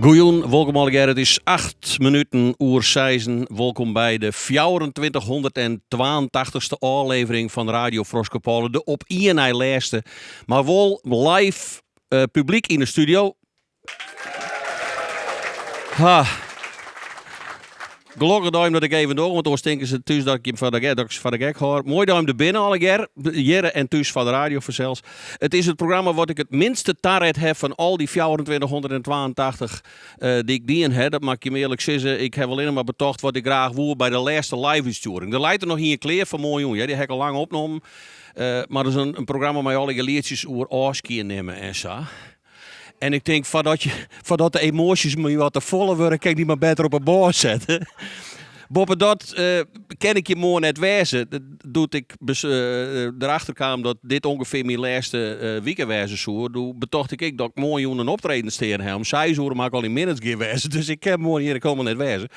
Goeien, welkom allemaal. Het is 8 minuten oer 6. Welkom bij de 2482ste aflevering van Radio Froskepolen. De op INI lijsten, maar wel live publiek in de studio. Gelukkig dat ik even door, want dan stinken ze thuis dat ik hem van de gek hoor. Mooi dat ik er binnen alle jaren en thuis van de radio zelfs. Het is het programma wat ik het minste target heb van al die 2482 die ik dien heb. Dat mag ik je eerlijk zeggen. Ik heb alleen maar betocht wat ik graag wil bij de laatste live-uitsturing. Er lijkt er nog hier een kleer van mooi jongen. Die heb ik al lang opgenomen. Maar dat is een programma met alle leertjes over afskiën nemen en zo. En ik denk, voordat de emoties me wat te volle worden, kan ik die maar beter op een boord zetten. Boppen dat ken ik je mooi net wezen. Dat doet ik erachter kwam dat dit ongeveer mijn laatste weekend wezen zou. Toen betocht ik dat ik mooi een optreden steden heb. Om 6 uur maak ik al in minutes gaan wezen. Dus ik heb mooi hier komen net wezen.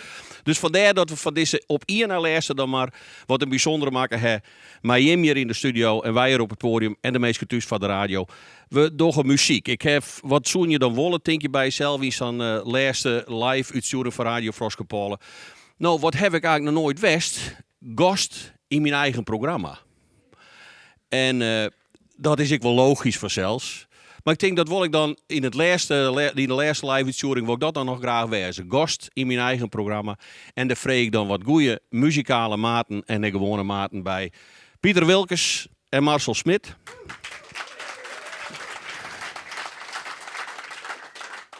Dus vandaar dat we van deze op INA lezen dan maar wat een bijzondere maken hebben. Maar Jim hier in de studio en wij hier op het podium en de meeste thuis van de radio. We doen muziek. Ik heb, wat zoen je dan wollen, denk je bij jezelf, is dan laatste live uitsturing van Radio Froskepolen. Nou, wat heb ik eigenlijk nog nooit wist? Gast in mijn eigen programma. En dat is ik wel logisch vanzelfs. Maar ik denk dat wil ik dan in de laatste live uitsturing wil ik dat dan nog graag wezen. Gast in mijn eigen programma. En daar vreeg ik dan wat goede muzikale maten en de gewone maten bij Pieter Wilkes en Marcel Smit.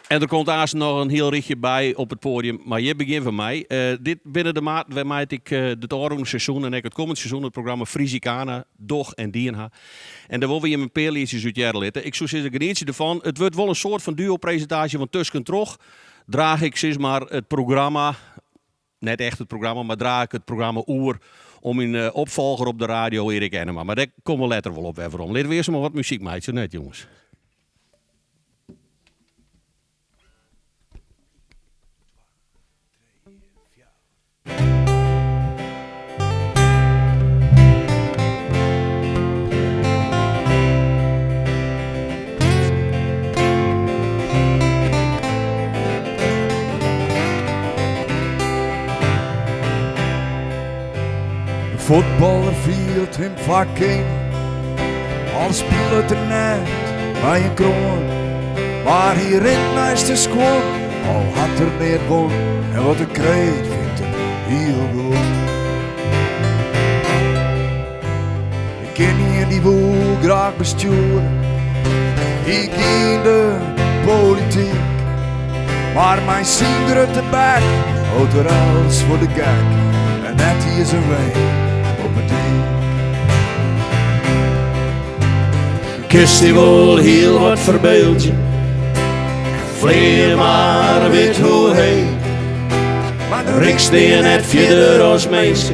En er komt aanstaan nog een heel richtje bij op het podium. Maar je begint van mij. Dit binnen de maand waarmee ik het oranje seizoen en ik het komend seizoen het programma Frisicana, Doch en Dienha. En daar wil we je mijn peerliedjes uit jaren litten. Ik zou zeggen, genietje ervan. Het wordt wel een soort van duo-presentatie van Tussen Trog. Draag ik zeg maar het programma, net echt het programma, maar draag ik het programma oer om een opvolger op de radio Erik Enema. Maar daar komen we later wel op even om. Laten we eerst maar wat muziek maken, zo net jongens. Voetballer viel hem vak in, al speelt er net bij een kroon. Maar hier rent naast de squad, al had er meer won. En wat ik kreeg vindt hem heel goed. Ik ken hier die wil graag besturen, ik in de politiek. Maar mijn ziender uit de bek, houdt er alles voor de gek. En net hier zijn weg. Kist die wel heel wat verbeeldje, vleer maar weet hoe heet. Maar riks die je net verder als meisje,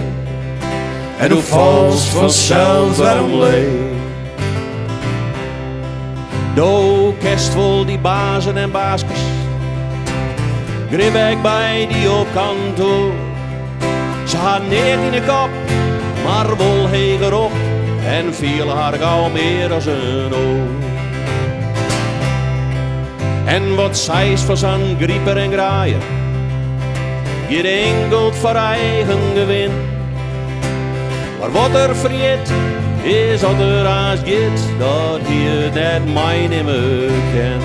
en hoe vals vanzelf waarom leed. Do kest wel die bazen en baasjes, grip ik bij die op kantoor. Ze had neer in de kop, maar wel heger op en viel haar gauw meer als een oog. En wat zij is van zijn grieper en graaier, geringeld voor eigen gewin. Maar wat er vergeet, is dat er haast gaat, dat je net mij niet meer kent.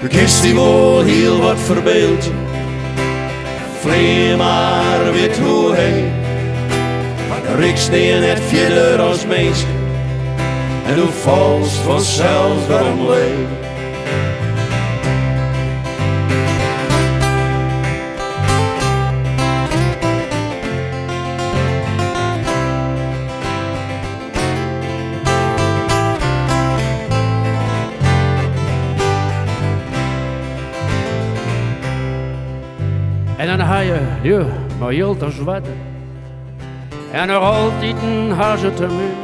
De kist die wel heel wat verbeeldje, vleer maar weet hoe heet. Maar de riks die je net verder als meisje, en hoe vals vanzelf waarom leed. hij je maar heel te zwetten. En nog altijd een hazen te min.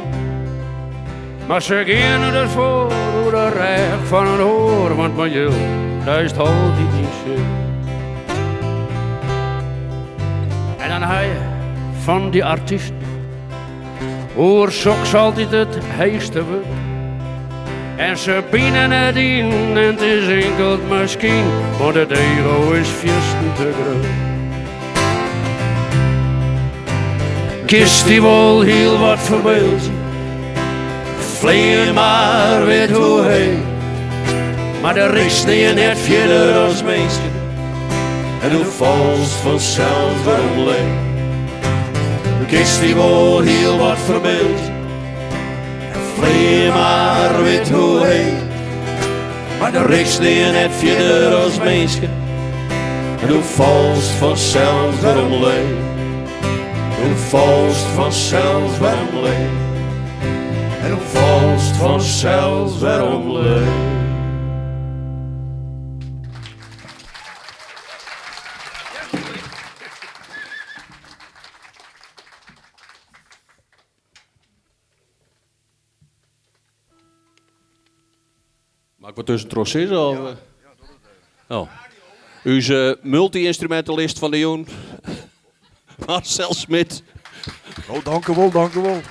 Maar ze gaan ervoor hoe de recht van een oor, want mijn jul, dat is het altijd niet zin. En dan hij van die artiesten, oorzoks altijd het heegste woord. En ze binnen het in en het is enkel misschien, maar het ego is viesten te groot. Kist die wel heel wat verbeeld, vleer maar weet hoe heen. Maar de riks die je net verder als meisje, en hoe volst vanzelf waarom leen. Kist die wel heel wat verbeeld, vleer maar weet hoe heen. Maar de riks die je net verder als meisje, en hoe volst vanzelf waarom leen. Hoe volst vanzelf waarom leen. En hoe volst vanzelf waarom leen. Mag ik wat tussen trossen of? Oh. U is multi-instrumentalist van de Joen. Marcel Smit. Oh, dank u wel, dank u wel.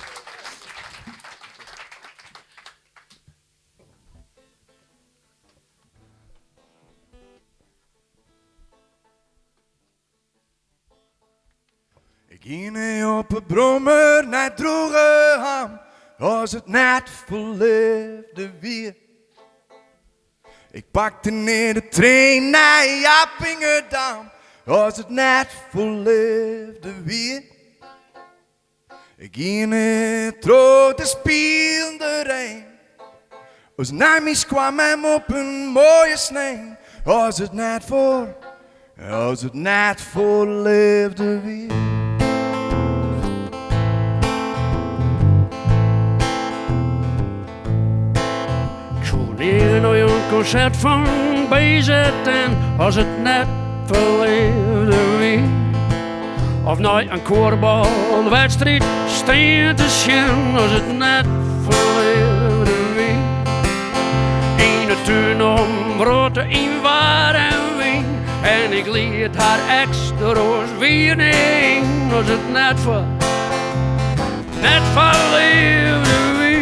Ik ging op een brommer naar Droegeham, als het net verleefde weer. Ik pakte neer de trein naar Jappingedam, als het net verleefde weer. Ik ging het rode spielde rein, als Namis kwam hem op een mooie snee. Als het net verleefde weer. Hier nog een concert van BZN, als het net verleefde weer. Of nou een koorbalwedstrijd steen te zien, als het net verleefde weer. In de tuin om brood in waar en wien, en ik liet haar extra roos weer neer, als het net verleefde weer.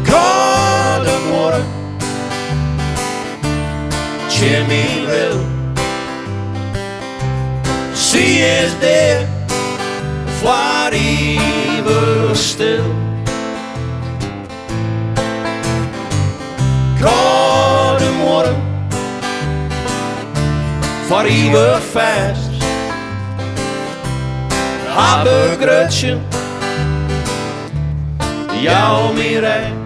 Goedemorgen, Jimmy wil, zie is there, voor eeuwig stil. Goedemorgen, voor eeuwig vast. Habergrutje, jou meer recht.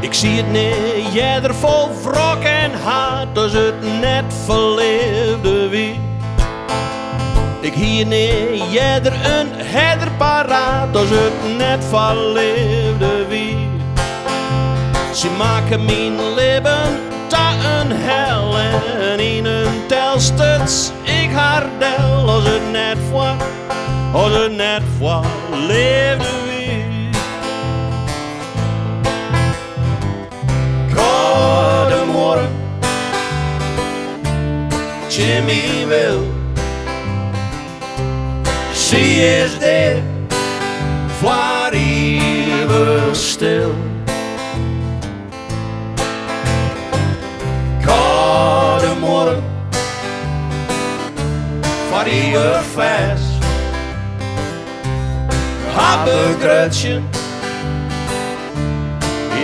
Ik zie het niet, jij er vol wrok en haat, als het net verleefde wie. Ik hier niet, jij er een herder paraat, als het net verleefde wie. Ze maken mijn leven tot een hel en in een telstuts ik haar del, als het net verleefde wie. Goedemorgen, Jimmy wil, zie is there, voor eeuwig stil. Goedemorgen, voor eeuwig vast. Habergrutje,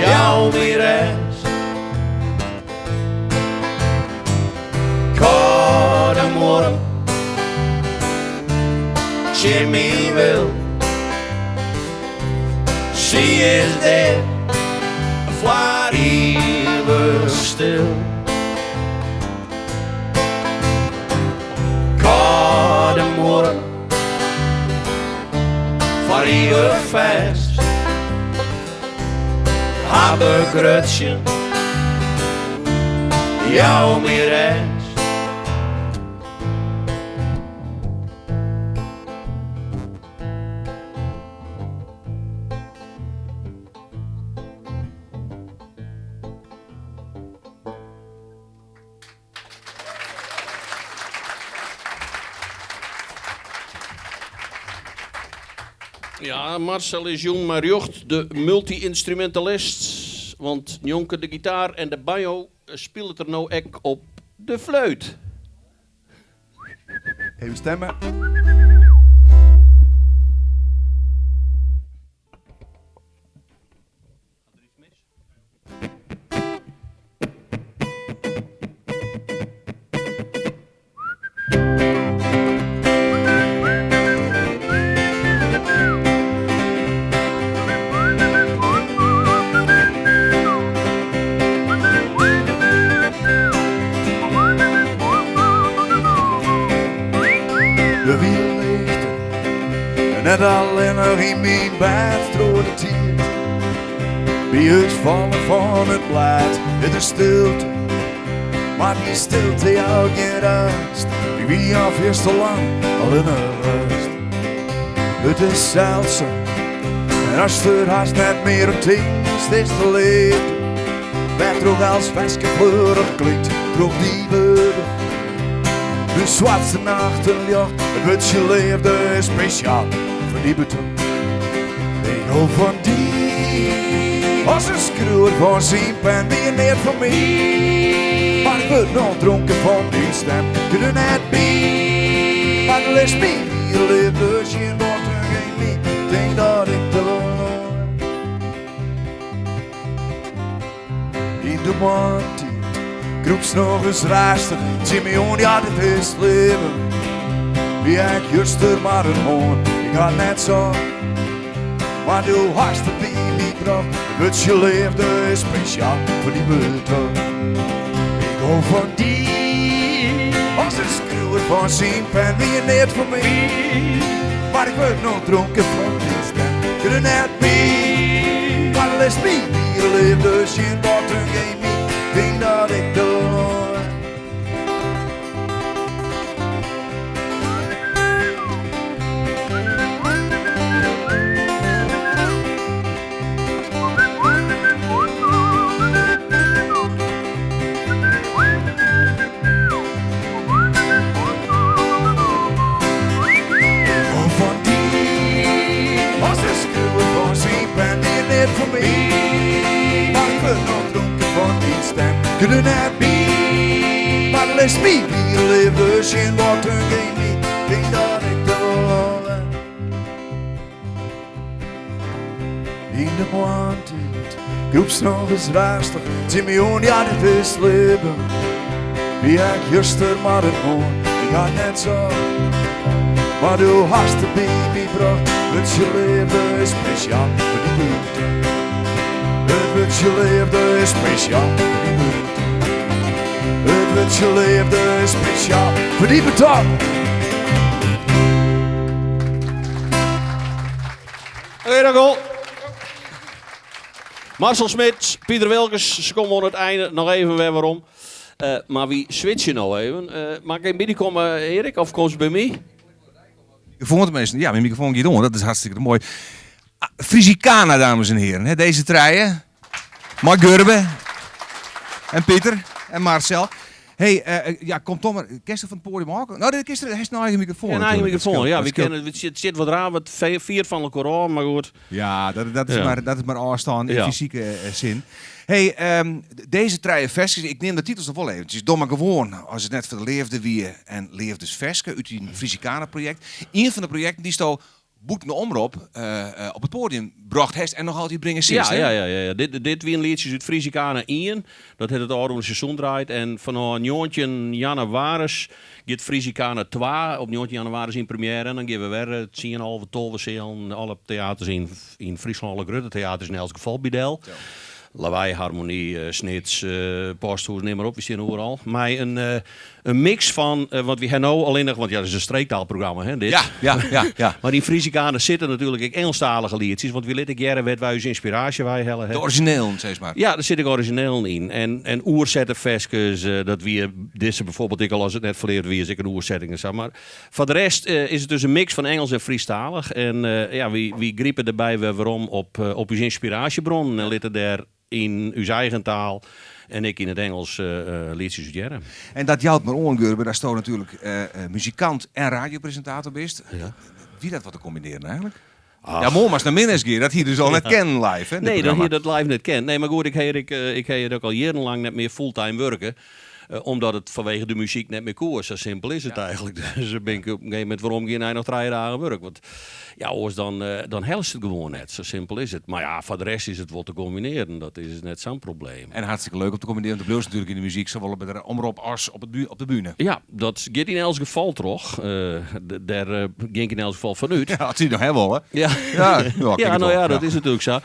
jou weer rest. Goedemorgen, Jimmy wil, zie is there, voor eeuwig stil. Goedemorgen, voor eeuwig vast. ga begrutsen. Jou meer rest. Ja, Marcel is jong maar jocht, de multi-instrumentalist. Want Jonke de gitaar en de banjo speelt er nou ook op de fluit. Even stemmen. De wiel ligt net alleen nog in mijn bed door de tijd. Bij het vallen van het blad, het is stilte. Maar die stilte jou geen rust. Ik wie al veel te lang al in een rust. Het is zeldzaam. En als er haast net meer een dienst is te leven. Werd ook als vestgekleurig klinkt, droeg die woorden. De zwartste nachtenjacht, het wat je leefde is speciaal voor die betoon. Ik hou van die, als een skruwer van zijn pen, die je niet van mij. Maar ik word nog dronken van die stem, kun je net bij. Maar de les bij die leefde, geen water, geen mij, denk dat ik te lang. In de maand. Groeps nog eens rustig, Simeon, ja dit is het leven. Wie ik juist er maar een hoorn, ik ga net zo. Maar du hast het bij mij gebracht, het je leefde is speciaal voor die buiten. Ik hou van die, als een skruwer van zijn pen, wie je niet van mij. Maar ik word nog dronken van die stem, kun je net mee. Maar de les bij die leefde, geen water, geen mij. Denk dat ik door. Van die, als een skruwer van zijn pen, die niet voor mij. Maar ik ben nog dronken van die stem, kunnen het bij. Maar de les mij, die leefde geen water, geen mij. Denk dat ik door. In de maand, groeps nog eens rustig, Simeon, ja dit is het leven. Wie ik juist er maar een hoorn, ik ga net zo. Maar du hast de baby gebracht, het je leefde is speciaal voor die buurt. Het je leefde is speciaal voor die buurt. Het je leefde is speciaal voor die betaal. Oké, dank u. Marcel Smits, Pieter Wilkes, ze komen aan het einde. Nog even weer waarom. Maar wie switchen nou even? Mag ik binnenkomen, Erik, of kom je bij mij? Microfoon tenminste. Ja, mijn microfoon gaat om. Dat is hartstikke mooi. Frisicana, dames en heren. Hè, deze treien. Mark Gurbe. En Pieter. En Marcel. Hey, ja, kom Tom maar. Kerst van het podium ook? Nou, dit is hij een eigen microfoon. Ja, een eigen microfoon. Ja, we kennen scheelt. het zit wat raar, wat vier van elkaar aan, maar goed. Ja, dat is Ja. maar afstaan in Ja. fysieke zin. Hey, deze treien versjes, ik neem de titels nog wel eventjes. Domme gewoon, als het net voor de leefde wie en leefdes versken uit die Frisicana project. Een van de projecten die sto boet naar omroep op het podium bracht heeft en nog altijd brengen sinds. Ja. Dit weer een liedje uit Frisicana 1. Dat heeft het oude seizoen draait. En van 19 januari gaat Frisicana 2 op 19 januari in première. En dan geven we weer 10,5 tolve alle theaters in Friesland, alle grote theaters in elk geval bij Del. lawaai, harmonie, snits, posthoes, neem maar op. We zien overal. Maar een mix van, want we hebben nou alleen nog, want ja, dat is een streektaalprogramma, hè, dit. Ja. Maar in Friesikanen zitten natuurlijk ook Engelstalige liedjes, want wie let ik jaren werd wij onze inspiratie wij hellen. De origineel, zeg maar. Ja, daar zit ik origineel in. En oerzettenfestjes, dat wie deze bijvoorbeeld, ik al als het net verleerd wie is ik een oerzettingen zeg maar. Voor de rest is het dus een mix van Engels en Friestalig. En wie griepen erbij waarom op uw inspiratiebron en litten daar in uw eigen taal. En ik in het Engels liedjes studeren. En dat jouwt maar ongeurbe, daar staat natuurlijk muzikant en radiopresentator bist. Ja. Wie dat wat te combineren eigenlijk? Ach. Ja, mooi, maar naar minnes keer dat hier dus al net kennen live, hè? Nee, dat je dat live net kent. Nee, maar goed, ik heb ook al jarenlang net meer fulltime werken. Omdat het vanwege de muziek net meer koers. Zo simpel is het eigenlijk. Dus dan ben ik op een gegeven moment, waarom geen hij nog 3 dagen werk? Want ja, oors dan helst het gewoon net. Zo simpel is het. Maar ja, voor de rest is het wel te combineren. Dat is net zo'n probleem. En hartstikke leuk om te combineren. De blues natuurlijk in de muziek, zowel bij de omroep als op de bühne. Ja, dat gaat in elk geval toch. Daar ging ik in elk geval vanuit. Ja, dat zie je nog helemaal, hè? Ja, Ja, nou ja, dat is natuurlijk zo.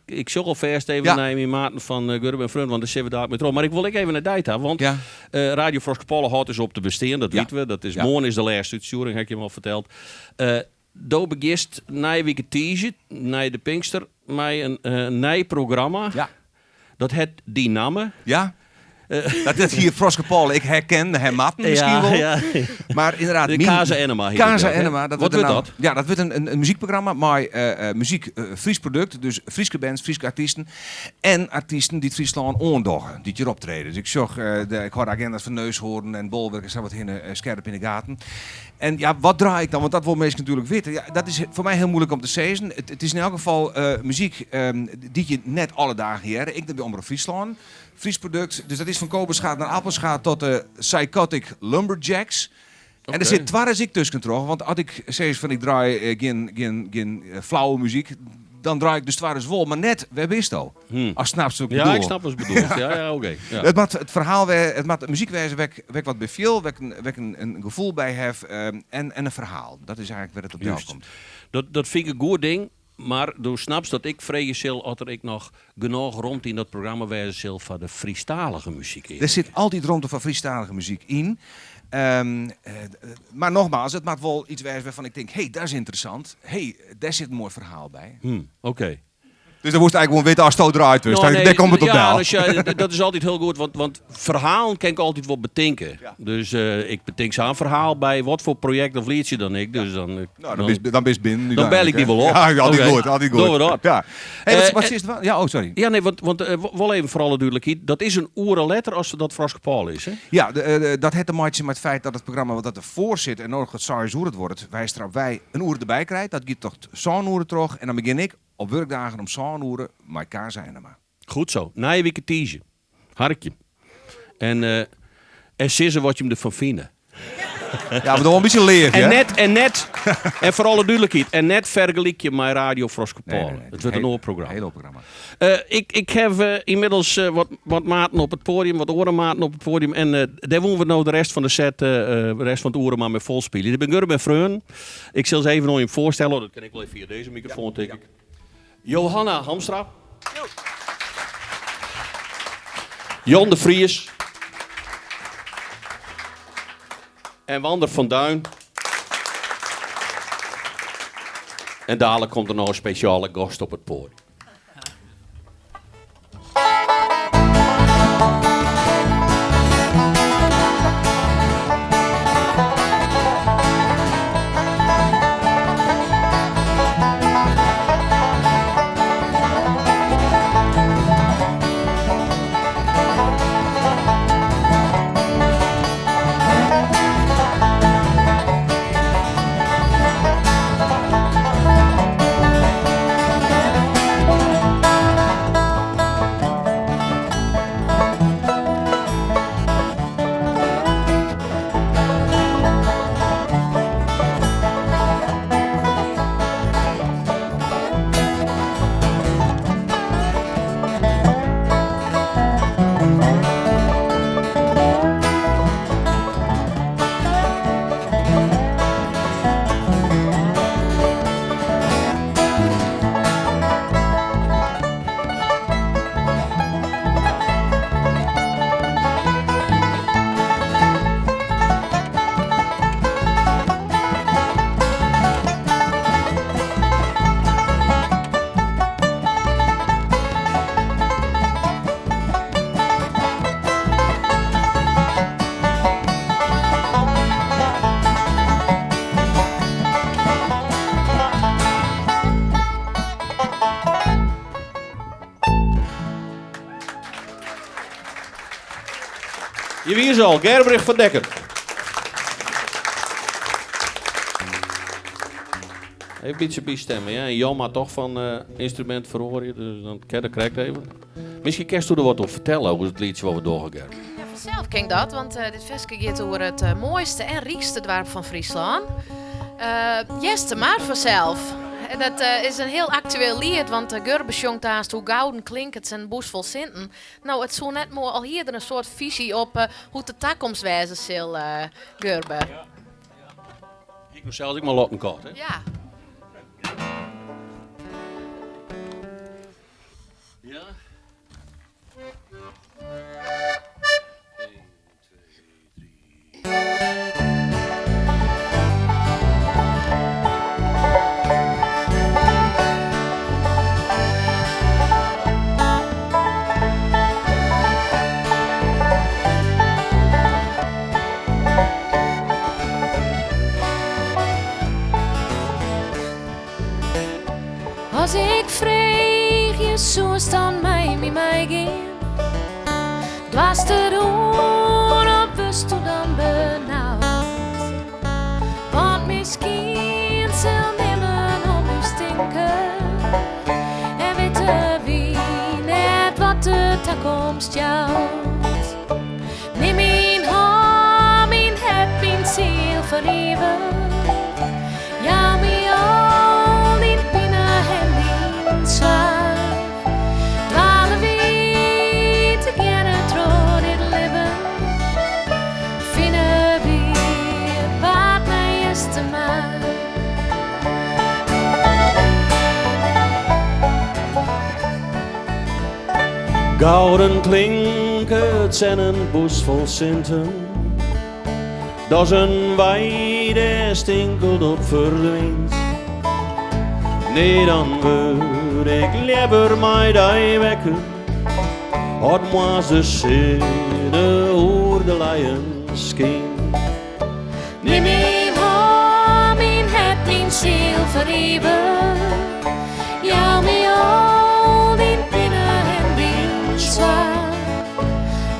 Ik zocht al verst even naar mijn maten van Gurben en Front, want dan zitten we daar met rond. Maar ik wil even naar Dijta, want Radio Froskepollen houdt dus op te besteden, dat weten we. Dat is morgen is de laatste uitsturing, heb ik je hem al verteld. Daar begint na week teaser, na de Pinkster, met een nieuw programma. Ja. Dat het Dyname. Ja? Dat is hier Froskepollen, ik herken hem matten misschien wel. Ja. Maar inderdaad... De Casa Enema. Casa Enema. Wat wordt dat? Ja, dat wordt een muziekprogramma, maar muziek Fries product. Dus Frieske bands, Frieske artiesten. En artiesten die het Friesland oondoggen, die hier optreden. Dus ik zag, ik hoor agendas van Neushoorn en Bolwerk en zo wat scherp in de gaten. En ja, wat draai ik dan? Want dat wil mensen natuurlijk weten. Ja, dat is voor mij heel moeilijk om te zeggen. Het is in elk geval muziek die je net alle dagen hier. Ik ben bij Omroep Friesland. Fries product. Dus dat is van Koberschaat naar Appelschaat tot de Psychotic Lumberjacks. En er zit twarres ik tussen toch. Want als ik zeg van ik draai geen flauwe muziek, dan draai ik dus twarres wol. Maar net, waar wist al? Als snapt ze ook bedoel. Ja, ik snap wat je bedoelt. Ja, oké. Ja. Het maakt het verhaal, het maakt de muziekwijze weg wat beviel, weg een gevoel bij heeft en een verhaal. Dat is eigenlijk waar het op jou komt. Dat vind ik een goed ding. Maar door snaps dat ik vrees zal dat ik nog genoeg rond in dat programma wijze zal van de Friestalige muziek in. Er zit altijd rond van Friestalige muziek in. Maar nogmaals, het maakt wel iets wijs waarvan ik denk, hey, dat is interessant. Hey, daar zit een mooi verhaal bij. Oké. Dus dan moest eigenlijk gewoon weten als het draait. Dus daar komt het op ja, wel. dus dat is altijd heel goed, want verhalen kan ik altijd wel bedenken. Ja. Dus ik bedenk zo'n verhaal bij wat voor project of liedje dan ik. Dus dan ben je binnen. Dan bel ik die wel op. Ja, altijd goed. Doen we dat. Ja. Hey, wat is het? Ja, oh, sorry. Ja, nee, want wel even voor alle duidelijkheid. Dat is een oerenletter als dat Froskepol is, hè? Ja, dat heeft te maken met het feit dat het programma wat ervoor zit en nog het saai hoe het wordt, wij een oer erbij krijgen. Dat gaat toch zo'n oer terug en dan begin ik op werkdagen om zo'n uren met Casa Enema. Goed zo. Na je week teaser. Harkje. En sissen wat je hem ervan vindt. Ja, maar dan een beetje leer. En voor alle duidelijkheid. En net vergelijk je met Radio Froskepol. Nee. Het wordt een oorprogramma. Heel programma. Ik heb inmiddels wat maten op het podium, wat orenmaten op het podium. En daar wonen we nou de rest van de set, de rest van het oren maar met vol spelen. Ik ben Gurben en Freun. Ik zal ze even nog even voorstellen. Dat kan ik wel even via deze microfoon denk ik. Johanna Hamstra. Jan de Vries. En Wander van Duin. En dadelijk komt er nog een speciale gast op het podium. Je wie is al, Gerbrich van Dekker. Even een beetje bijstemmen, ja. En Jan maar toch van instrument verhoren, dus dan krijg ik even. Misschien kerst u er wat op vertellen over het liedje wat we doorgegaan. Ja, vanzelf ken ik dat, want dit festje gaat over het mooiste en rijkste dorp van Friesland. Jeste maar vanzelf. En dat is een heel actueel lied, want Gurbe zongt haast hoe gouden klinkt het zijn boes vol zinten. Nou, het zo net mooi al hier een soort visie op hoe de toekomst wijzen zal, Gurbe. Ik moet zelfs ik maar lokken kort, hè. Ja. Ja. Als ik vreeg je zoals dan mij gaan, dwars de door op wist toen dan benauwd. Want misschien zal nimmer om u stinken en weten wie net wat de toekomst jouwt. Neem mijn hand, mijn het, mijn ziel verheven, ja, mijn al die pinnen en die zwaar. Dwalen we together through dit leven, vinden we wat mij is te maken. Gouden klinken het zijn een bos vol zinten. Dat is een weide stinkelt op verdwijnt. Nee, dan word ik liever mij die wekken. Had maar ze zinnen oer de leien scheen. Neem mijn hand, mijn het, mijn ziel verheven, ja, mijn al die pinnen en die zwaar.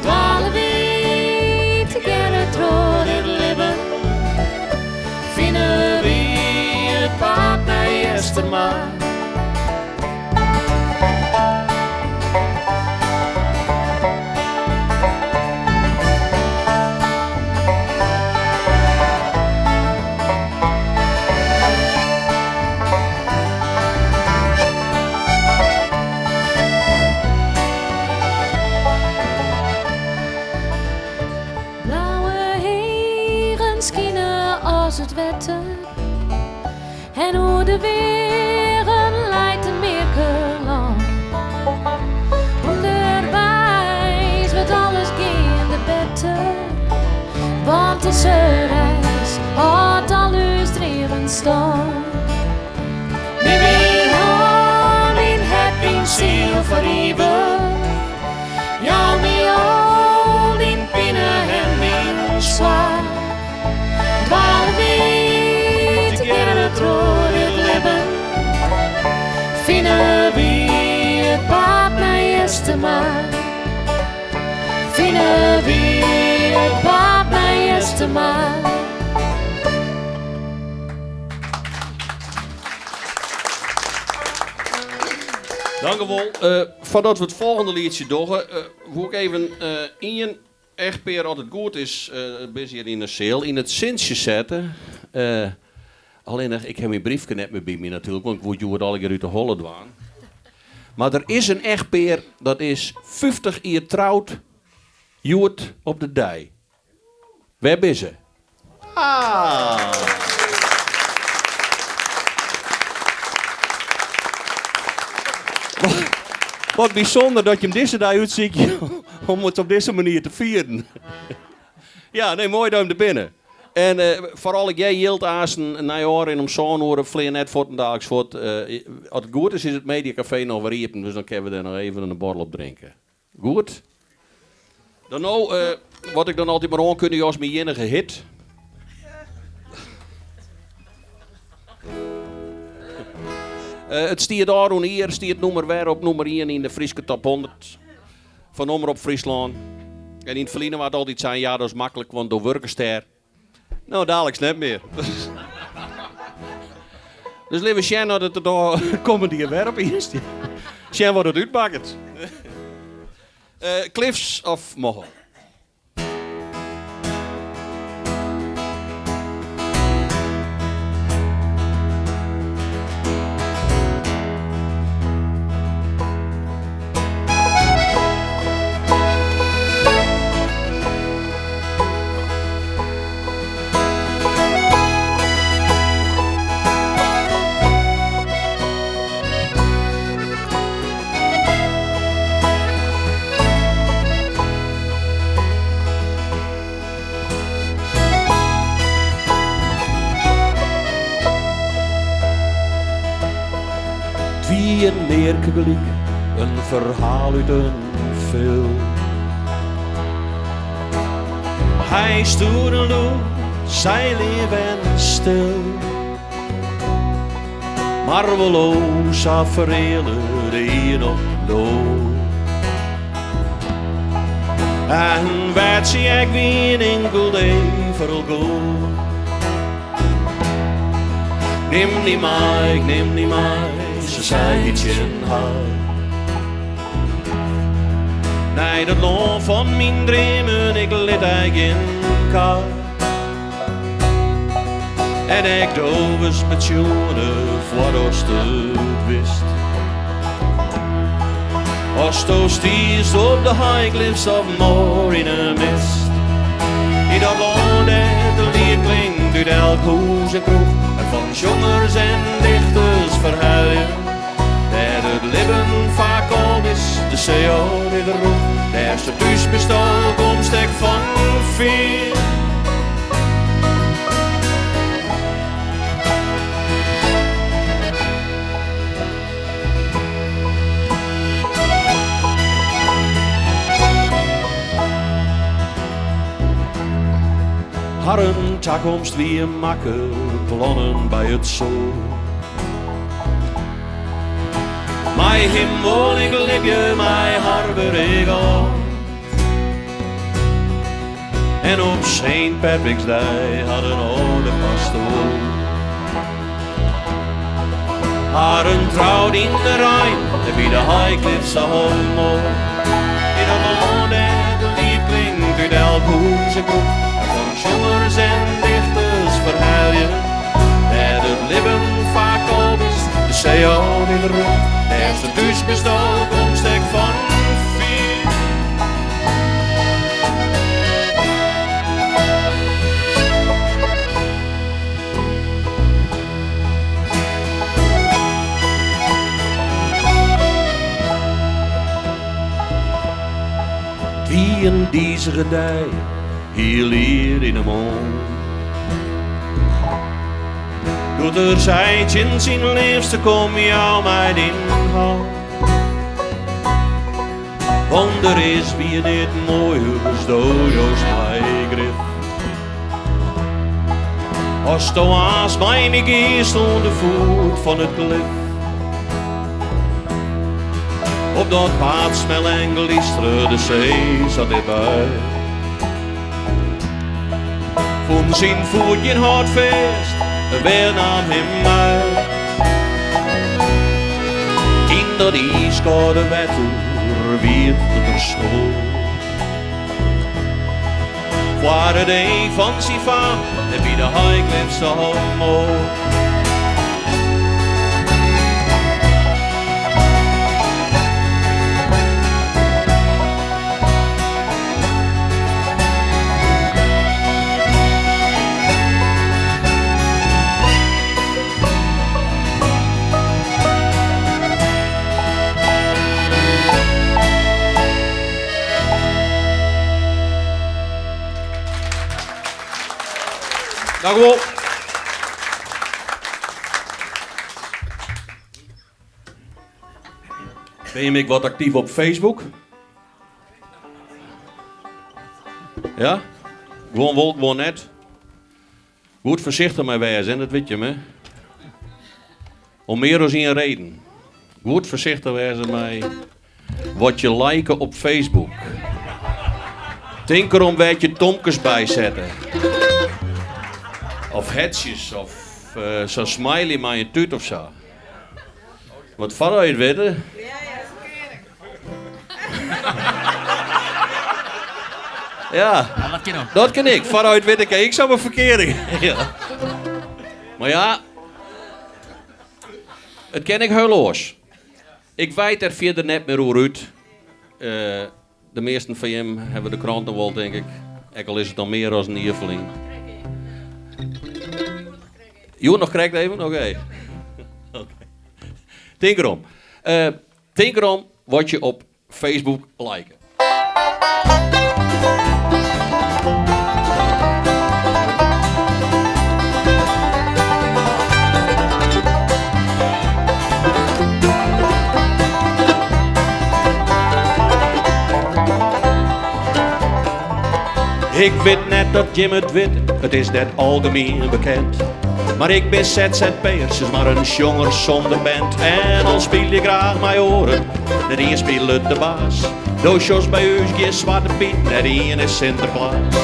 Dwalen we together through dit leven, vinden we het pad naar Jestermaar. Blauwe heren schijnen als het wetter, en hoe de weren leidt de Meerkerland. Onderwijs wordt alles gaande beter, want is er reis had al uw streven staan. Neem mijn hand, mijn het, mijn ziel verheven, ja, mijn al die pinnen en mijn zwaar. Dwalen we together through dit leven, vinden we het pad naar Jestermaar. Vinden we het pad naar Jestermaar. Dank u wel. Voordat we het volgende liedje doen, wil ik even Ian echtpaar als het goed is, bezig hier in de cel, in het zinsje zetten. Alleen, ik heb mijn briefje net meer bij me natuurlijk, want ik word je al uit de holle dwaan. Maar er is een echtpaar dat is 50 jaar trouwd, joert op de dij. Waar is ze? Ah! Wat bijzonder dat je hem deze dag uitziet om het op deze manier te vieren. Ja, nee, mooi dat je hem er binnen. En vooral jij hield aas een najaar en om zo'n uur vleer net voor de daags voor. Als het goed is het Mediacafé nog weer riepen, dus dan kunnen we er nog even een borrel op drinken. Goed? Dan nou, wat ik dan altijd maar aan kunnen als mijn enige hit. Het stiert daar en hier, stiert nummer weer op nummer 1 in de Frieske top 100 van Omroep Friesland. En in het verleden was het altijd zijn, ja, dat is makkelijk, want door werkenster. Nou, dadelijk net meer. Dus liever Sjen dat het er door comedy werp is. Sjen wordt het uitbakkend. Cliffs of Moho? Wie een neerkegelijk, een verhaal uit een film. Hij stoerde zij leven stil. Marveloos afverelen de een op dood. En werd ze ik wie een enkel even goed. Neem niet mij, ze zei iets in haar. Nee, dat loon van mijn dromen, ik liet ik in kaart. En ik doof eens met jongen voor als het wist. Als to stiest op de high-cliffs of more in een mist. In dat land dat de lied klinkt uit elk hoes en kroeg. En van zongers en dichters verhuilen. Dat het leven vaak al is, de CEO in de roep. De eerste thuis bestal komst ik van veel. Haar toekomst wie een makke plannen bij het zo. Mijn hemel, ik liep je, mijn haar beregeld. En op St. Patrick's Day had een oude pastoor. Haar een trouwt in de Rijn, en wie de high-cliffs allemaal. In een land dat de lied klinkt uit elk hoes en kroeg. Van zongers en dichters verhuilen. Dat het leven vaak al is, de CEO in de roep. De eerste thuis bestal komst ik van veel. Wie in deze gedij hier in de mond. Doet er zijtje in zijn liefste kom jou mij in hand. Want er is wie dit mooie doodjoos mij grif. Als de waas mij me geest onder de voet van het klif. Op dat paard smel en glistere de zee zat erbij. Von zijn voetje hard vast, weer nam hem uit. In dat ijskoude wetter wierd het er school. Voor het een van zijn vaam, en wie de high-cliffs allemaal. Dank u wel. Ben je wat actief op Facebook? Ja? Gewoon wel, gewoon net. Goed voorzichtig mee wezen, dat weet je me. Om meer dan een reden. Goed voorzichtig wezen met wat je liken op Facebook. Denk erom weet je tomkes bijzetten. Of hetsjes, of zo'n smiley maar je tuut of zo. Wat vader je het weten? Ja, dat kan ik. Vanuit weet ik zou maar verkering. Ja. Maar ja, het ken ik heel los. Ik weet er verder net meer hoe uit. De meesten van hem hebben de kranten wel, denk ik. Ook al is het dan meer dan een ierveling. Jo, nog krijgt even? Oké. Denk erom wat je op Facebook liken. Ik weet net dat Jim het weet, het is net algemeen bekend. Maar ik ben ZZP'ers, is maar een jonger zonder band. En dan speel je graag mijn oren, net een speelt de baas. Doosjes bij u, geen zwarte piet, net een is Sinterklaas.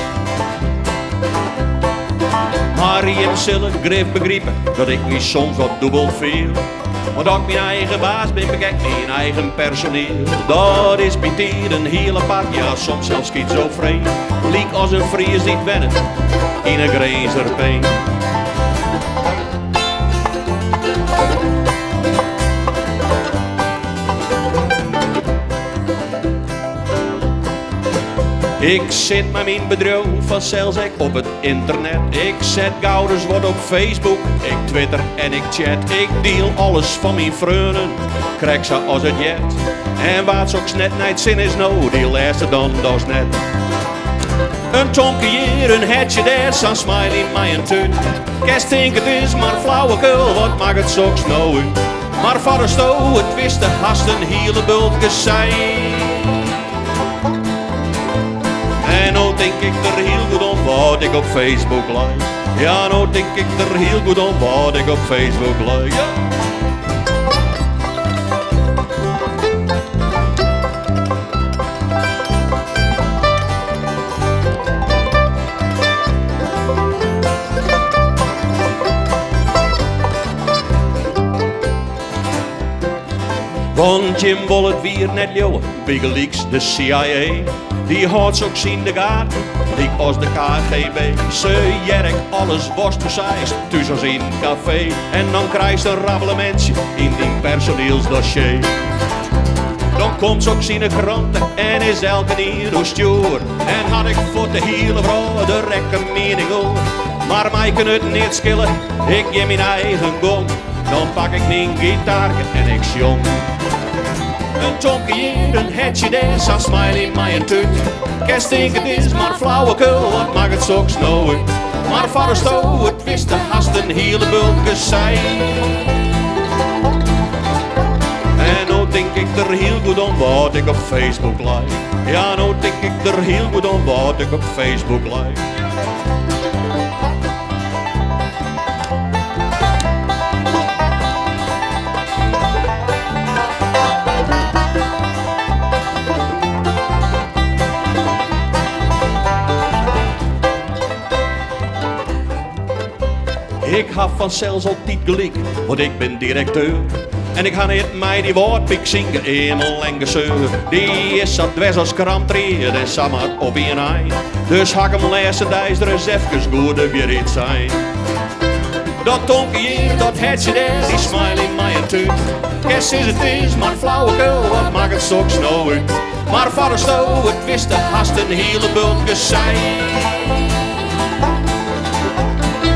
Maar je zullen grif begrijpen, dat ik me soms wat dubbel veel. Want ook mijn eigen baas ben, bekijk mijn eigen personeel. Dat is bij tijd een hele pak, ja soms zelfs schizofreen. Liek als een Fries niet wennen, in een grazerpeen. Ik zit met mijn bedrijf vanzelfs ik op het internet. Ik zet gouders wat op Facebook, ik twitter en ik chat. Ik deel alles van mijn vrienden, krijg ze als het jet. En wat zo'n net niet zin is nou, die laatste dan dat net. Een tonkje hier, een hetje daar, zo'n smiley in mijn tuin. Kerst denk het is maar flauwekul, wat mag het zo'n nou uit. Maar vader sto, het wist de hast een hele bultjes zijn. En nou denk ik er heel goed om wat ik op Facebook like. Ja, nou denk ik er heel goed om wat ik op Facebook like. Ja. Want Jim wil het weer net jouwen, Wikileaks, de CIA. Die houdt ook zien de gaten, liek als de KGB. Ze jerk alles was toezeist, thuis als in een café. En dan krijgt ze een rabbelementje in die personeelsdossier. Dan komt ze ook zien de kranten en is elke keer door stuur. En had ik voor de hele vrouw de rekke mening over. Maar mij kan het niet schillen, ik geef mijn eigen gong. Dan pak ik mijn gitaar en ik zong. Een tonkje hier, een hetje daar, zo'n smiley in mijn tuut. Kerst denk het is maar flauwekul, wat mag het zoks nou uit. Maar vader sto, het wist de hast een hele bultjes zijn. En nou denk ik er heel goed om wat ik op Facebook like. Ja, nou denk ik er heel goed om wat ik op Facebook like. Ik heb vanzelfs altijd gelijk, want ik ben directeur. En ik ga niet mij die woordpik zingen, eenmaal en gezeur. Die is dat dwers als kramtreden en samen op een ei. Dus hak hem lessen, daar er eens even goed weer iets zijn. Dat tonkje hier, dat hetje daar, die smile in mijn tuut. Kerst is het is, maar flauwekul, wat maakt het zoks nou uit. Maar vader sto, het wist de hast een hele bultjes zijn.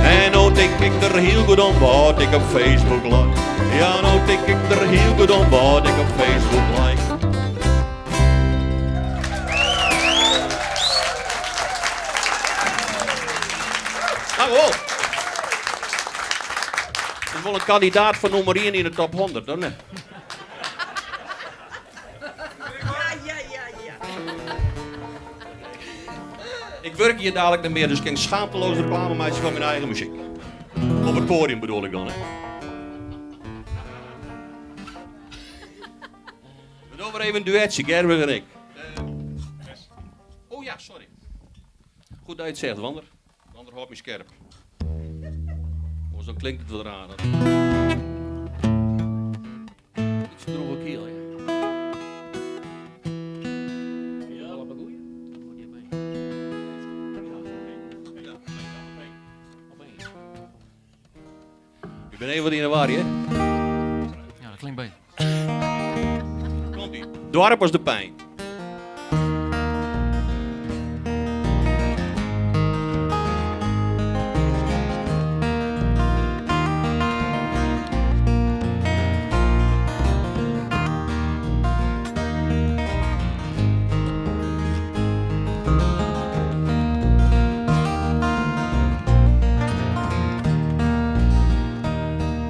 En nou denk ik er heel goed om wat ik op Facebook like. Ja, nou denk ik er heel goed om wat ik op Facebook like. Nou wel. Ik wil een kandidaat voor nummer 1 in de top 100, hoor. Nee. Ik werk hier dadelijk niet meer, dus ik kan schaamteloos reclame maken van mijn eigen muziek. Op het podium bedoel ik dan, hè. We doen weer even een duetje, Gerwig en ik. Oh ja, sorry. goed dat je het zegt, Wander. Wander houdt me scherp. Dan klinkt het wel raar. Iets droge keel, ja. Ja, wat bedoel je? Ik ben even wat in de war, hè? Ja, dat klinkt beter. Komt-ie. Dorp als de pijn.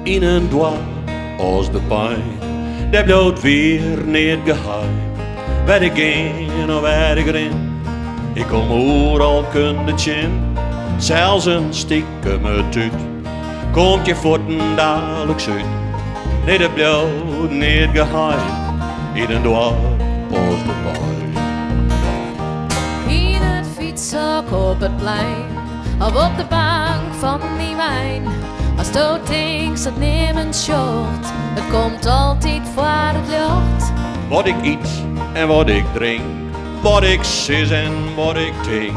In een dwar als de pijn, dat bloot weer niet geheim. Waar ik in of waar ik erin, ik kom overal kundetje in. Zelfs een stiekem uit, komt je voeten dadelijk uit. Nee, dat bloot niet geheim, in een dwar als de pijn. In het fietshok op het plein, of op de bank van die wijn. Als het denkt dat niemand short, het komt altijd voor het licht. Wat ik eet en wat ik drink, wat ik zie en wat ik denk.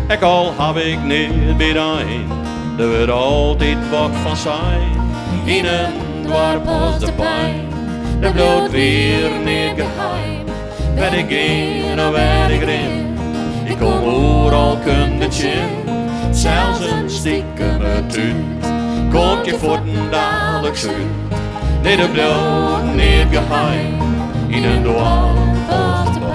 Ik al heb ik niet bedijn, er wordt altijd wat van zijn. In een dorp als de pijn, dat bloot weer niet geheim. Waar ik in of waar ik erin, ik kom overal kundetje in. Zelfs een stiekem uit, komt je voeten dadelijk uit. Nee, dat bloot niet geheim, in een dorp als de pijn.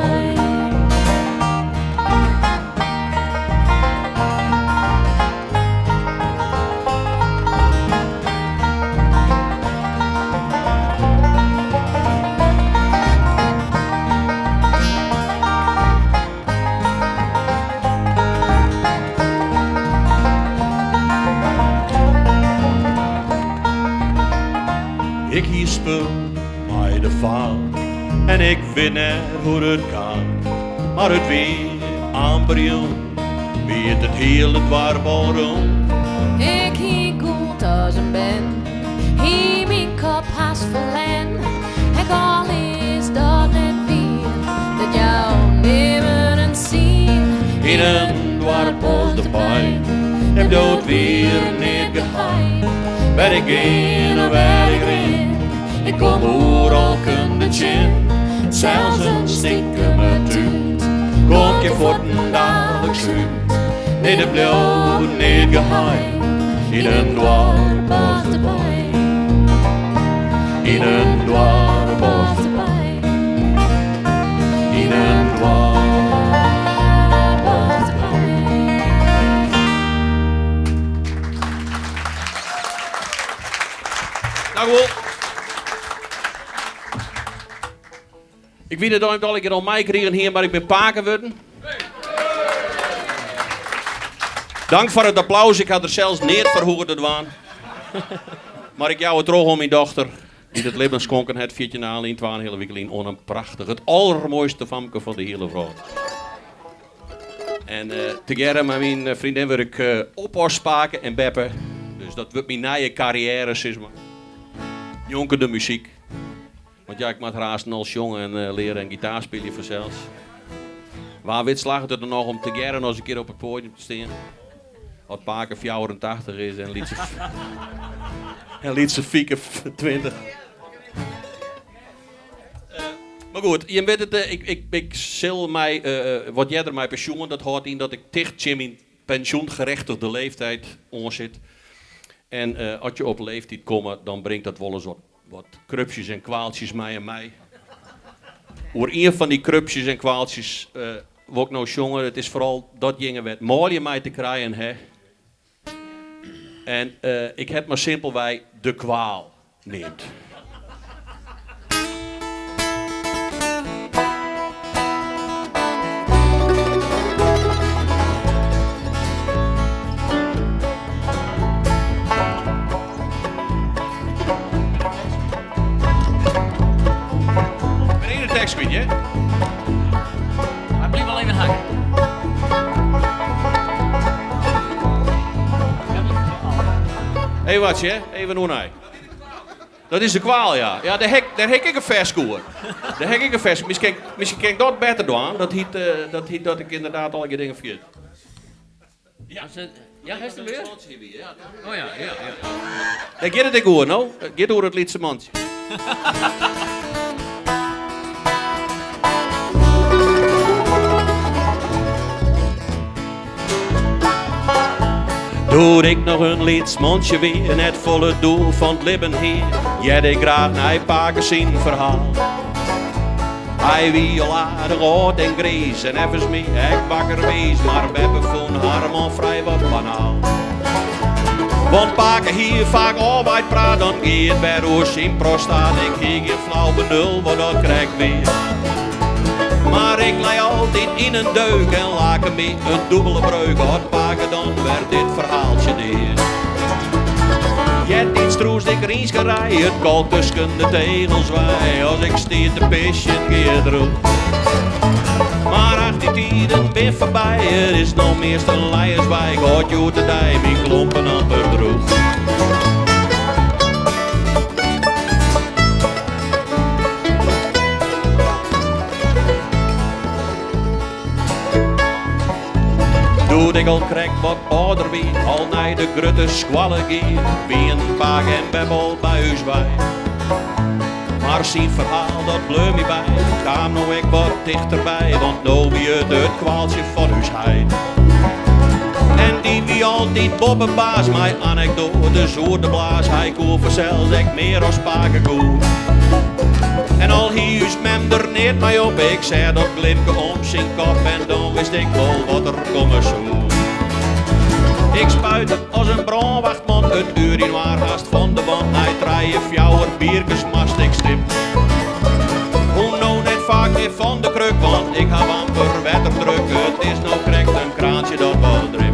Ik hier spul bij de vaal en ik weet net hoe het kan. Maar het weer aanbrien, wie het hele dwarbal rond. Ik hier goed als een ben, hier mijn kop haast verlen. Ik al is dat net weer, dat jou nemen en zien. In een dwarp als de pijn, heb dood weer niet geheim. Waar ik in of waar ik erin, ik kom overal kundetje in. Zelfs een stiekem uit, komt je voeten dadelijk uit. Nee, dat bloot niet geheim, in een dorp als de pijn. In een dorp als de pijn. In een dorp als de pijn. Dank u wel. Ik weet het al een keer al mij kregen hier, maar ik ben paken worden. Dank voor het applaus, ik had er zelfs niet verhoogd het waan. Maar ik jou het terug om mijn dochter, die het leven schonken het 14 aan in 12 hele week in on prachtig. Het allermooiste famke van de hele vrouw. En together met mijn vriendin wil ik oppakken en beppen. Dus dat wordt mijn nieuwe carrière, zeg maar. Jonker de muziek. Want ja, ik mag raasten als jongen en leren en gitaar spelen vanzelfs. Waar wit slaagt het er nog om te geren als een keer op het podium te staan? Wat Paken 84 is en liet ze Fieke 20. Maar goed, je weet het, ik zal mij, wat jij er mij pensioen, dat houdt in dat ik dicht in mijn pensioengerechtigde leeftijd onzit. En als je op leeftijd komt, dan brengt dat wel eens wat krupsjes en kwaaltjes mij en mij. Voor een van die krupsjes en kwaaltjes word ik nou jongen, het is vooral dat dingen werd mooi in mij te krijgen, hè. En ik heb maar simpelweg de kwaal neemt. Ben je de tekst kwijt, hè? Maar blijf wel even hangen. Even wat, hè? Even hoe nee. Dat is de kwaal, ja. Ja, daar heb ik een verskoer. Daar heb ik een vers. Misschien kan ik dat beter doen. Dat ik inderdaad al een dingen vergeet. Ja, is het weer? Oh ja. Dan gaat het ik hoor, nou. Gaat door het liedse mandje. Doe ik nog een lidsmondje weer, net vol het doel van het libben hier. Jij ik graag naar paken zien verhaal. Hij wie al aardig oud en grijs en even mee, ik wakker wees, maar we hebben van Harman vrij wat banaal. Want paken hier vaak arbeid praat, dan gaat bij roos in prostaat. Ik kijk je flauw benul, wat dat krijg ik weer. Maar ik lei altijd in een deuk en laken mee een dubbele breuk. Had paken dan werd dit verhaaltje neer. Jet iets troes ik riesgerij, het kalt tussen de tegels wij. Als ik stier te pissen keer droeg. Maar ach die tijden weer voorbij, er is nog meest een leierswijk. God joet de dij, mijn klompen amper droeg. Doe ik al krijg wat ouder wie, al naar de grutte squallen gier. Wie een paak en bebbel bij huis bij. Maar zie verhaal dat bleu me bij, kwam nou ik wat dichterbij. Want nou wie het kwaaltje van huisheid. En die wie altijd bobbenbaas, mijn anekdote zoer de blaas. Hij koel verzels ik meer als paken koel. En al hius mem er neert mij op, ik zei dat glimke om zijn kop. En dan wist ik wel wat er komen zou. Ik spuit het als een brandwachtman, het urinoir haast van de wand. Hij draaien fjouwer bierkes mast ik stip. Hoe nou net vaak weer van de kruk, want ik heb amper wetterdruk. Het is nou krekt een kraantje dat wel drip.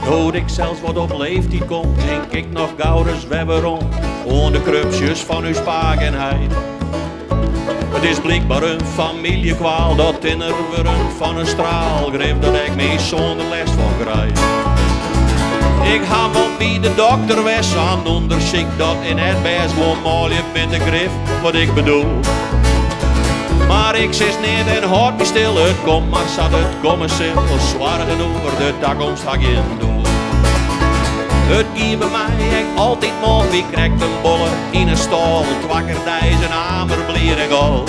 Dood ik zelfs wat op leeftijd kom, denk ik nog gouden zwemmen rond. On de krupsjes van uw spagenheid. Het is blijkbaar een familiekwaal, dat in er wurm van een straal. Greep dat ik mee zonder last van krijg. Ik ga wel bij de dokter wes aan onderzoek dat in het best wel mooi met de grif wat ik bedoel. Maar ik zit niet en houd me stil, het komt maar zat, het komt stil. Zwaar genoeg, de toekomst ga ik in doen. Het giet bij mij ik altijd mooi, wie krijgt een bolle in een stal. Twakkerdijs en hamerblier en goal.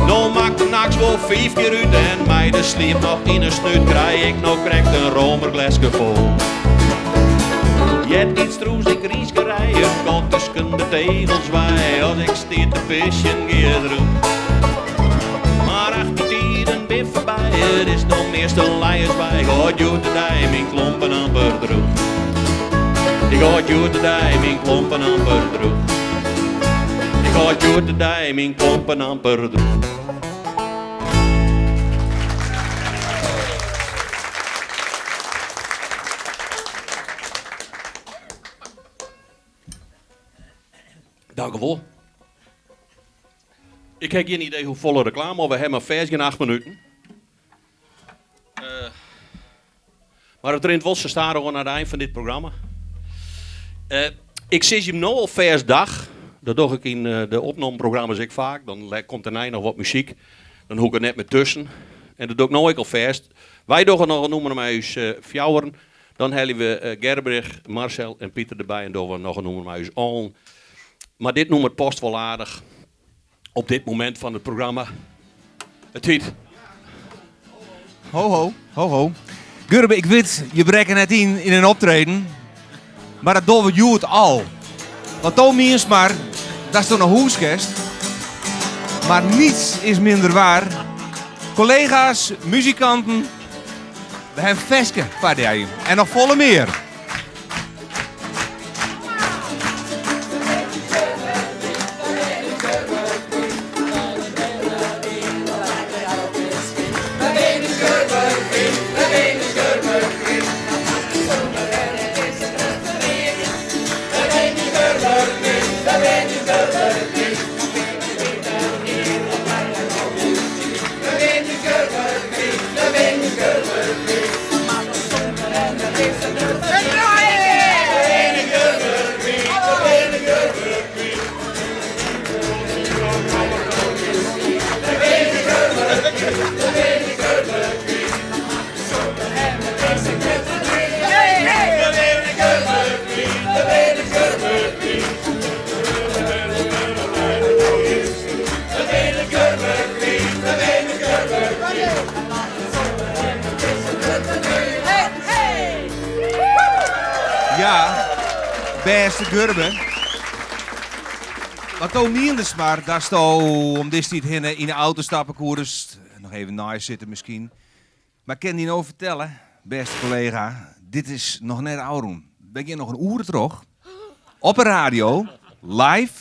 Nou maakt de naks wel 5 keer uit en mij de sliep nog in een snuit. Krijg ik nou krijgt een romerglasje vol. Jet iets troes ik riesgerij, het komt tussen de tegels wij. Als ik stier te vissen geerdroeg. Maar ach die tijden weer voorbij, het is nog meest een leierswijk. God joet de dij, mijn klompen amper droeg. Ik had joet de dij, mijn klompen amper droeg. Ik had joet de dij, mijn klompen amper droeg. Dank u wel. Ik heb geen idee hoe volle reclame, maar we hebben vers geen 8 minuten. Maar het rent wel, ze staan gewoon aan het eind van dit programma. Ik zie hem nou al vers dag. Dat doe ik in de opnameprogramma's ik vaak. Dan komt er nog wat muziek. Dan hoek ik er net met tussen. En dat doe ik nou ook al vers. Wij doen nog noemen mij eens Fjouweren. Dan hebben we Gerbrich, Marcel en Pieter erbij. En doen we nog noemen mij eens Allen. Maar dit nummer past wel aardig op dit moment van het programma. Het heet... Ho, ho, ho, ho. Gurbe, ik weet, je breekt net in een optreden. Maar dat doen we joet al. Want dan meens maar, dat is toch een hoeskest. Maar niets is minder waar. Collega's, muzikanten, we hebben veske partijen. En nog volle meer. Mijn been is gurbe, Beste Gurbe. Wat ook niet in de smart, dat is om dit niet in de auto stappen koers. Nog even naast zitten misschien. Maar ik kan die nou vertellen, beste collega, dit is nog net Auron. Ben je nog een uur terug? Op een radio, live,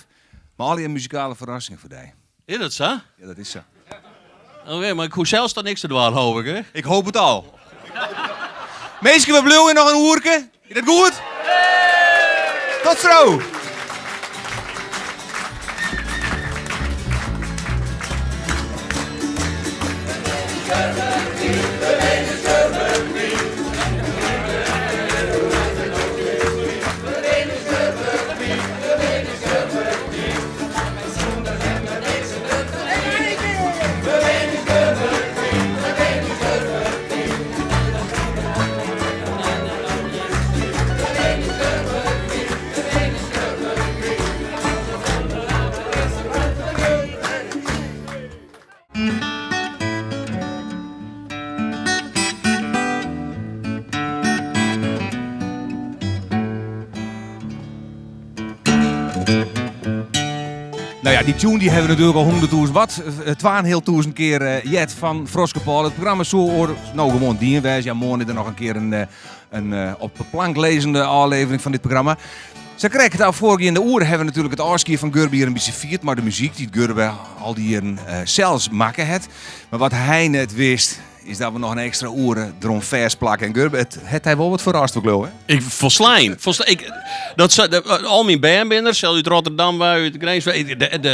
maar al die muzikale verrassingen voor jou. Is dat zo? Ja, dat is zo. Oké, maar ik hoef zelfs dan niks te doen, hoop ik, hè? Ik hoop het al. Meesten, we blijven nog een uurke. Is dat goed? Tot zo! Nou ja, die tune die hebben we natuurlijk al 100.000 watt, 2.500 keer jet van Froske Paul. Het programma is zo nou gewoon dienwijs. Ja, morgen is er nog een keer een op de plank lezende aflevering van dit programma. Ze kregen het al vorige in de oren hebben we natuurlijk het afscheid van Gurbe hier een beetje viert, maar de muziek die Gurbe al die jaren zelfs maken het. Maar wat hij net wist, is dat we nog een extra oren erom vers plakken. En Gurbe, het hij wel wat verrast, geloof ik. Ik verslijn. Al mijn bandbinders, zelfs uit Rotterdam, uit de grens.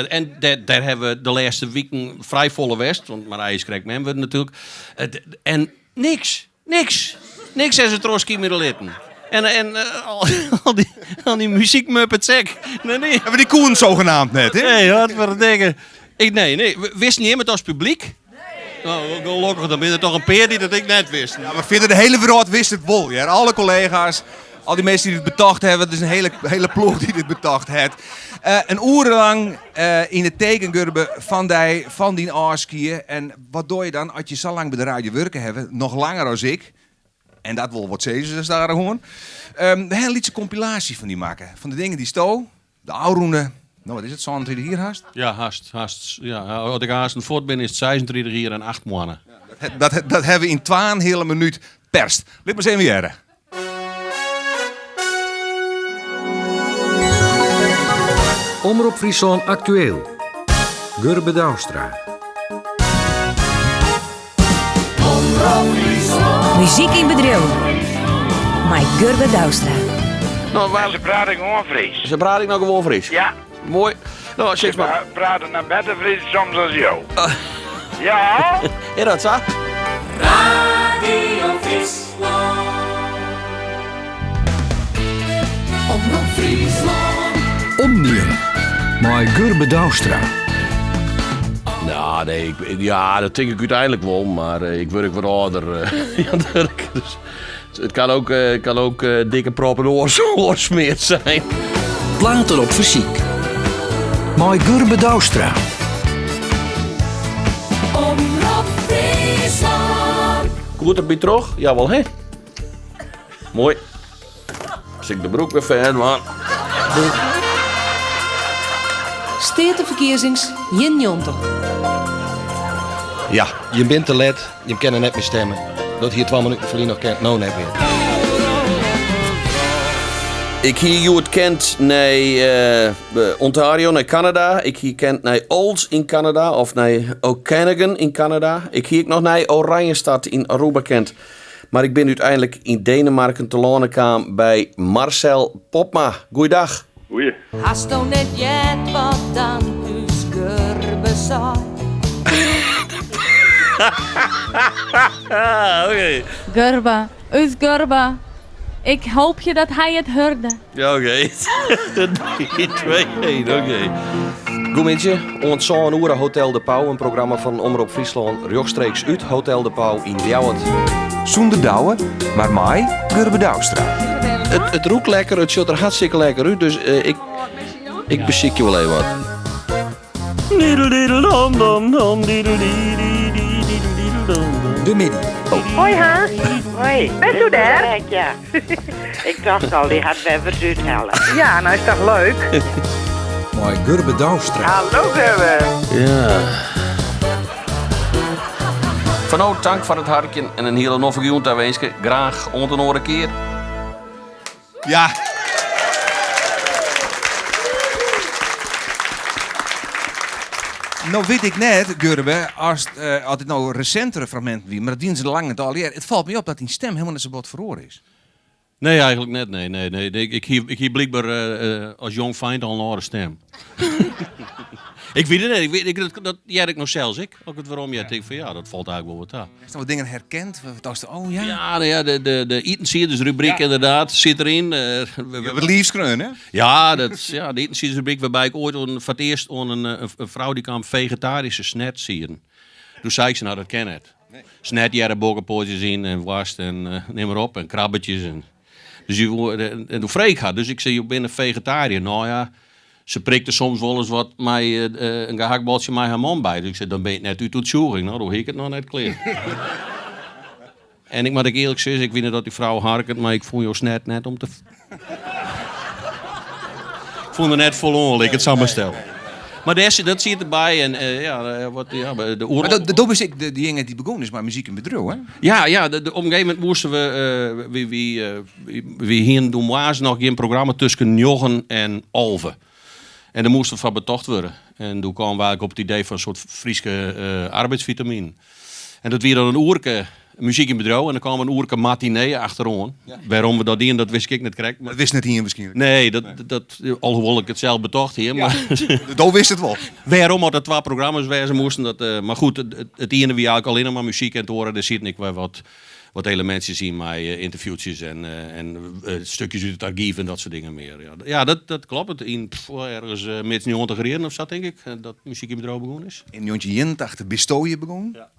En daar hebben we de laatste weken vrij volle west. Want Marije krijgt men we natuurlijk. En niks. Niks is het Troski meer litten. En al die muziekmuppets zeg. Nee. Hebben we die Koen zogenaamd net, hè? Nee, wat voor dingen. Nee. Wist niet iemand als publiek? Nou, gelukkig, dan ben er toch een peer die dat ik net wist. Ja, maar vinden de hele wereld wist het wel. Ja. Alle collega's, al die mensen die dit betacht hebben, het is een hele ploeg die dit betacht heeft. Een urenlang in het teken Gurbe van die aaskiën. En wat doe je dan als je zo lang bij de radio werken hebt, nog langer als ik. En dat wil wat ze dus daar gewoon. We hebben een liedje compilatie van die maken. Van de dingen die sto, de oude. Nou, wat is het? 26 hier haast? Ja, haast. Ja, als ik haast een voort ben, is het 26 hier en 8 maanden. Dat hebben we in 2 hele minuut perst. Laat maar eens even jaren. Omroep Friesland actueel. Gurbe Douwstra. Muziek in bedrijf. Met Gurbe Douwstra. Nou, Ze praten gewoon Fries. Ze praten nou gewoon Fries? Ja. Mooi. Nou, zeg maar. Ze praten naar beter Fries soms als jou. Ja? Is dat zo? Radio Friesland. Omroep Friesland. Omnium. Met Gurbe Douwstra. Nou, nee, dat denk ik uiteindelijk wel, maar ik word wat ouder. Dus het kan ook dikke proppen oorsmeerd zijn. Platen op fysiek. Met Gurbe Douwstra. Omroep Friesland. Goed, heb je terug? Jawel, hè? Mooi. Als ik de broek weer fan, man. Stedenverkiezings Jinjonter. Ja, je bent te let, je kan er net meer stemmen. Dat hier 12 minuten verliezen nog kent, nou net weer. Ik hier het kent naar Ontario, naar Canada. Ik hier kent naar Olds in Canada of naar Okanagan in Canada. Ik hier nog naar Oranjestad in Aruba kent. Maar ik ben uiteindelijk in Denemarken te lonen bij Marcel Popma. Goeiedag. Goeie. Hast du net jet wat dan us Gurbe zei? Oké. Gurbe, us Gurbe. Ik hoop je dat hij het hoorde. Ja, oké. 3, 2, 1, oké. Goed mensen, ons zo'n uur Hotel de Pauw, een programma van Omroep Friesland, rechtstreeks uit Hotel de Pauw in Ljouwert. Zonder douwen, maar mij Gurbe Douwstra. Het roekt lekker, het ziet er hartstikke lekker uit, dus ik beziek je wel even wat. De Midi. Hoi Haas. Hoi. Bent u daar? Ja. Ik dacht al, die had weer verzuurd halen. Ja, nou is toch leuk? My Gurbe Douwstra. Hallo Gurbe. Ja. Van nou, dank voor het hartje en een hele noffe groente aanwezig. Graag onder een keer. Ja. Nou weet ik net, Gurbe, als het nou recentere fragmenten wie, maar dat dienen ze lang het al. Het valt me op dat die stem helemaal niet zo wat verhoren is. Nee, eigenlijk net. Nee. Ik hier blijkbaar als jong fijn al een andere stem. Ik weet het niet. Dat jij ik nog zelfs. Ook het waarom jij denkt van ja, dat valt eigenlijk wel wat aan. Is er wat dingen herkend? Oh ja. Ja, nou ja, de Eaton rubriek inderdaad zit erin. Wat liefskreun, hè? Ja, de Eaton rubriek waarbij ik ooit voor het eerst een vrouw die kwam vegetarische snet zien. Toen zei ik ze, nou dat ken het. Nee. Snet, bokkenpootjes in en worst en neem maar op en krabbetjes. Dus en toen vreeg ik haar. Dus ik zei, je bent een vegetariër. Nou ja, ze prikte soms wel eens wat mij een gehaktbaltje mij haar man bij. Dus ik zei, dan ben je net uit het zoering. Nou, dan heet ik het nog net kleer. En ik moet eerlijk zeggen, ik weet niet dat die vrouw harkent, maar ik vond jou net om te... ik vond het net vol ongeluk, het samenstel. Maar dat zit erbij en de oorlog... Maar dat is ik, die jongen die begonnen is maar muziek en bedrijf, hè? Ja, op een gegeven moment moesten we hier in Domoise nog geen programma tussen Jochen en Alve. En daar moesten we van betocht worden. En toen kwamen we eigenlijk op het idee van een soort Friese arbeidsvitamine. En dat weer dan een oerke muziek in bedrijf en dan kwam een oerke matinee achterom. Ja. Waarom we dat doen, dat wist ik niet correct. Maar... Dat wist net hier misschien. Nee, alhoewel ik het zelf betocht hier. Ja. Maar dat wist het wel. Waarom had er 2 programma's wezen moesten. Maar goed, het ene wie eigenlijk alleen maar muziek en te horen, daar zit ik wel wat elementen zien, maar interviewtjes en stukjes uit het archief en dat soort dingen meer. Ja, dat klopt. Het in ergens met 90 of zo, denk ik, dat muziek in bedrijf begonnen is. In 1981 Bistooie begonnen. Ja.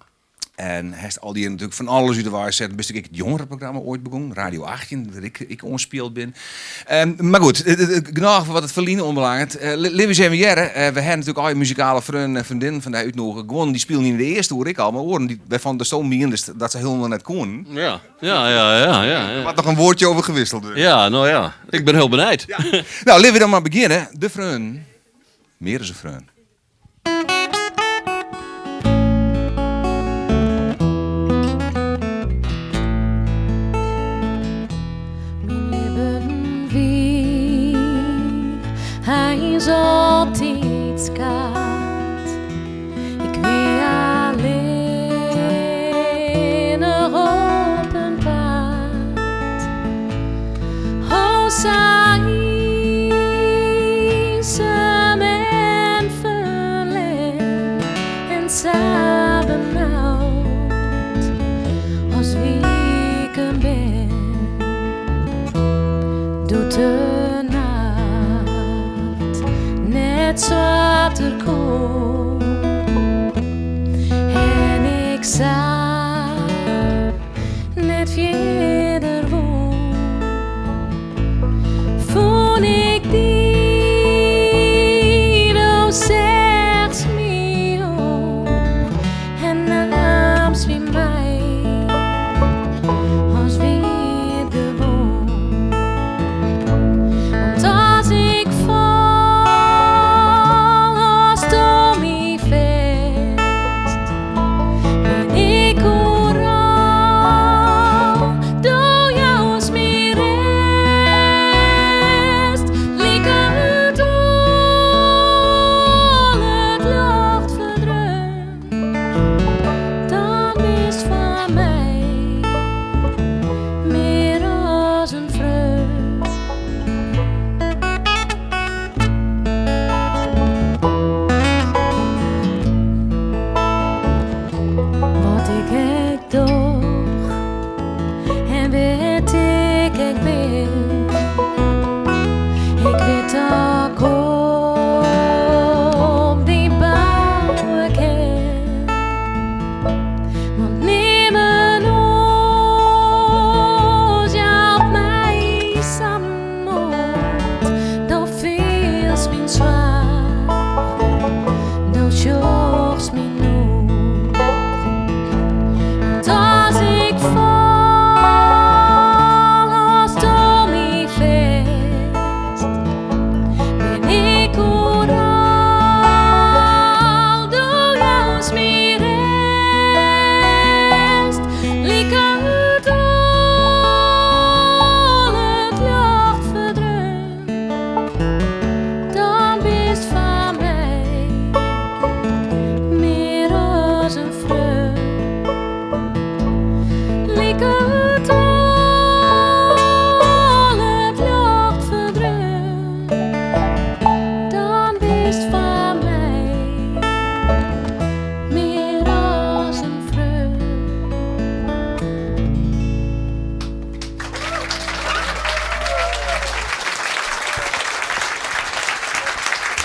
En hij heeft al die natuurlijk van alles uit de waar gezet. Best ik het jongerenprogramma ooit begonnen. Radio 18, waar ik onspeeld ben. Maar goed, genoeg van wat het verliezen onbelangrijk. Lieve zijn we jaren. We hebben natuurlijk al je muzikale vrienden en vriendinnen van de uitnodigen gewonnen. Die speelden niet in de eerste, hoor ik al. Maar horen die van de stoom dus dat ze helemaal net konden. Ja. Wat nog een woordje over gewisseld. Dus. Ja, nou ja. Ik ben heel benieuwd. Ja. Nou, laten we dan maar beginnen. De vrienden. Meer is een vriend. Hij is altijd skaat. Ik weet alleen nog op een paard. O, saïsem en verlen en sabenauwd als wie ik hem ben. Doet het zwater kom en ik zag net verder woon. Vond ik die nou zegt me om en namens wie mij als wie het gewoon. Want als ik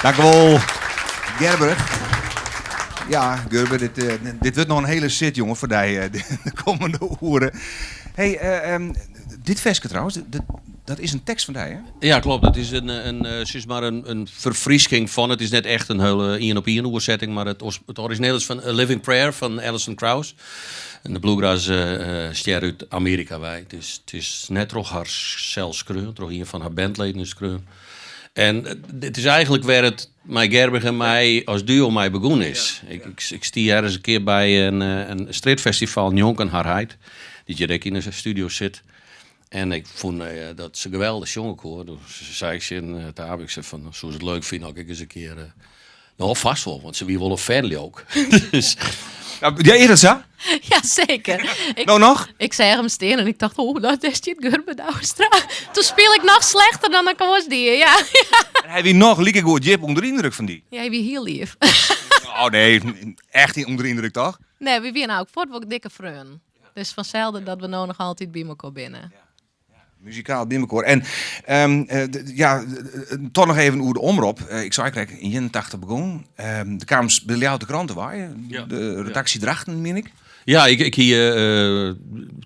Dank u wel, Gerber. Ja, Gerber, dit wordt nog een hele sit, jongen, voor die de komende uren. Hey, dit versje trouwens, dat is een tekst van die, hè? Ja, klopt. Het is een verfriskking van. Het is net echt een hele 1-op-1 oorzetting, maar het origineel is van A Living Prayer van Alison Krauss. En de bluegrass ster uit Amerika wij. Het is net toch haar zelfs kreun, toch een van haar bandleden is kreun. En het is eigenlijk waar het mij Gerber en mij als duo mij begonnen is. Ik stier ergens een keer bij een streetfestival in Jonk en Harheid, die direct in de studio zit. En ik vond dat ze geweldig zong hoor. Dus zei ik ze in de avond, ik zei van, zo is het leuk vinden ook ik eens een keer. Nou, vast wel, want ze wie wel een family ook. Dus. Ja, is dat zo? Ja, zeker. Nou nog? Ik zei hem steen en ik dacht, oh, dat is dit Gerbe Douwstra. Toen speel ik nog slechter dan ik was die, ja. En hij wie nog lieke goed Jip onder de indruk van die. Ja, hij wie heel lief. Oh nee, echt niet onder de indruk toch? Nee, we zijn ook voort wel dikke vrienden. Dus vanzelfde dat we nou nog altijd bij elkaar binnen. Muzikaal binnenkoor. En toch nog even over de omroep. Ik zou eigenlijk in 81 begonnen. De kamers bij jou de kranten waaien. Ja. De redactie Drachten, meen ik. Ja, ik hier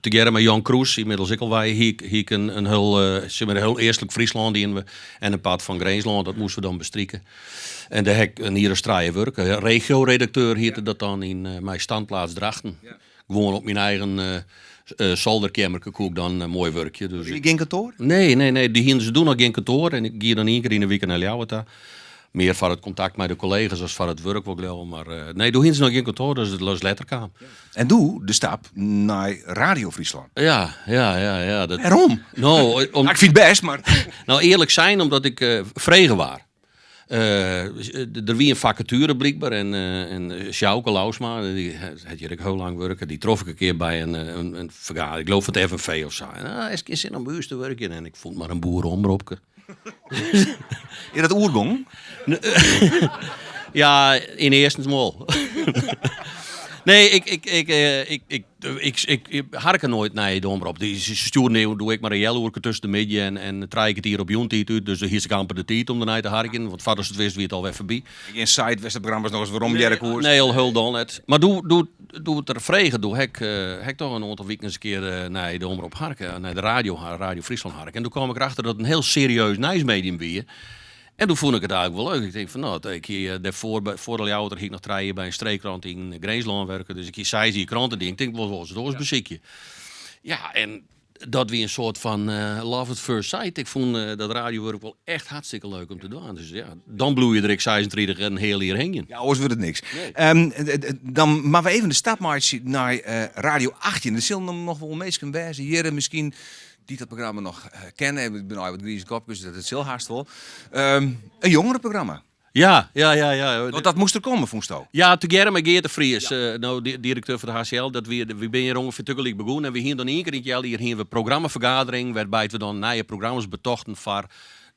together met Jan Kroes, inmiddels ik al wij, hier een heel eerstelijk Friesland in we en een pad van Greensland, dat moesten we dan bestrikken. En de hek een hier straaien werken. Regio-redacteur heette dat dan in mijn standplaats Drachten. Ja. Gewoon op mijn eigen zolderkamer kook dan een mooi werkje. Dus je geen kantoor? Nee. Ze doen nog geen kantoor. En ik ga dan 1 keer in de week naar Ljouweta. Meer voor het contact met de collega's als voor het werk. Maar nee, doe ze nog geen kantoor. Dus het is letterkamer. En doe de stap naar Radio Friesland. Ja. Waarom? Nou, ik vind het best, maar... Nou, eerlijk zijn, omdat ik vregen was. Er wie een vacature blijkbaar en Sjouke Lausma, die had hier heel lang werken, die trof ik een keer bij een vergadering, ik geloof het FNV of zo. En is een zin om buurs te werken en ik vond maar een boerenomroepje. Is dat oergong? Ja, in eerste mol. Nee, ik harken nooit naar de omroep. Die sturen doe ik maar een jelloerke tussen de midden en draai ik het hier op Jontiet uit. Dus hier is ik amper de tijd om de naar te harken. Want vaders het wist wie het al weer voorbij. In site was het programma's nog eens waarom Jerkoers. Nee, heel dan net. Maar doe het er vregen. Doe ik toch een aantal weken eens een keer naar de omroep harken. Naar de Radio Friesland harken. En toen kwam ik erachter dat het een heel serieus nieuwsmedium was. En toen vond ik het eigenlijk wel leuk. Ik denk van, nou, ik hier daarvoor de Ljouwerter ging nog draaien bij een streekkrant in Greensland werken. Dus ik hier zei die kranten ding. Ik denk, wat was het oorbeziekje? Ja, en dat weer een soort van love at first sight. Ik vond dat radiowerk wel echt hartstikke leuk om te doen. Dus ja, dan bloei je er ik 36 en heel hier heen. Ja, anders wordt het niks. Nee. Dan maar we even de stap maken naar Radio 18. Er zullen nog wel mensen wijzen. Hier misschien... die dat programma nog kennen. Ik ben al wat Grieze Kopjes, dat is heel haast wel. Een jongerenprogramma. Ja. Want dat moest er komen, vond je? Ja, together met Geert de Vries, directeur van de HCL. Dat we ben hier ongeveer tegelijk begonnen. En we hier dan 1 keer in het jaar hier een programmavergadering. Waarbij we dan nieuwe programma's betochten voor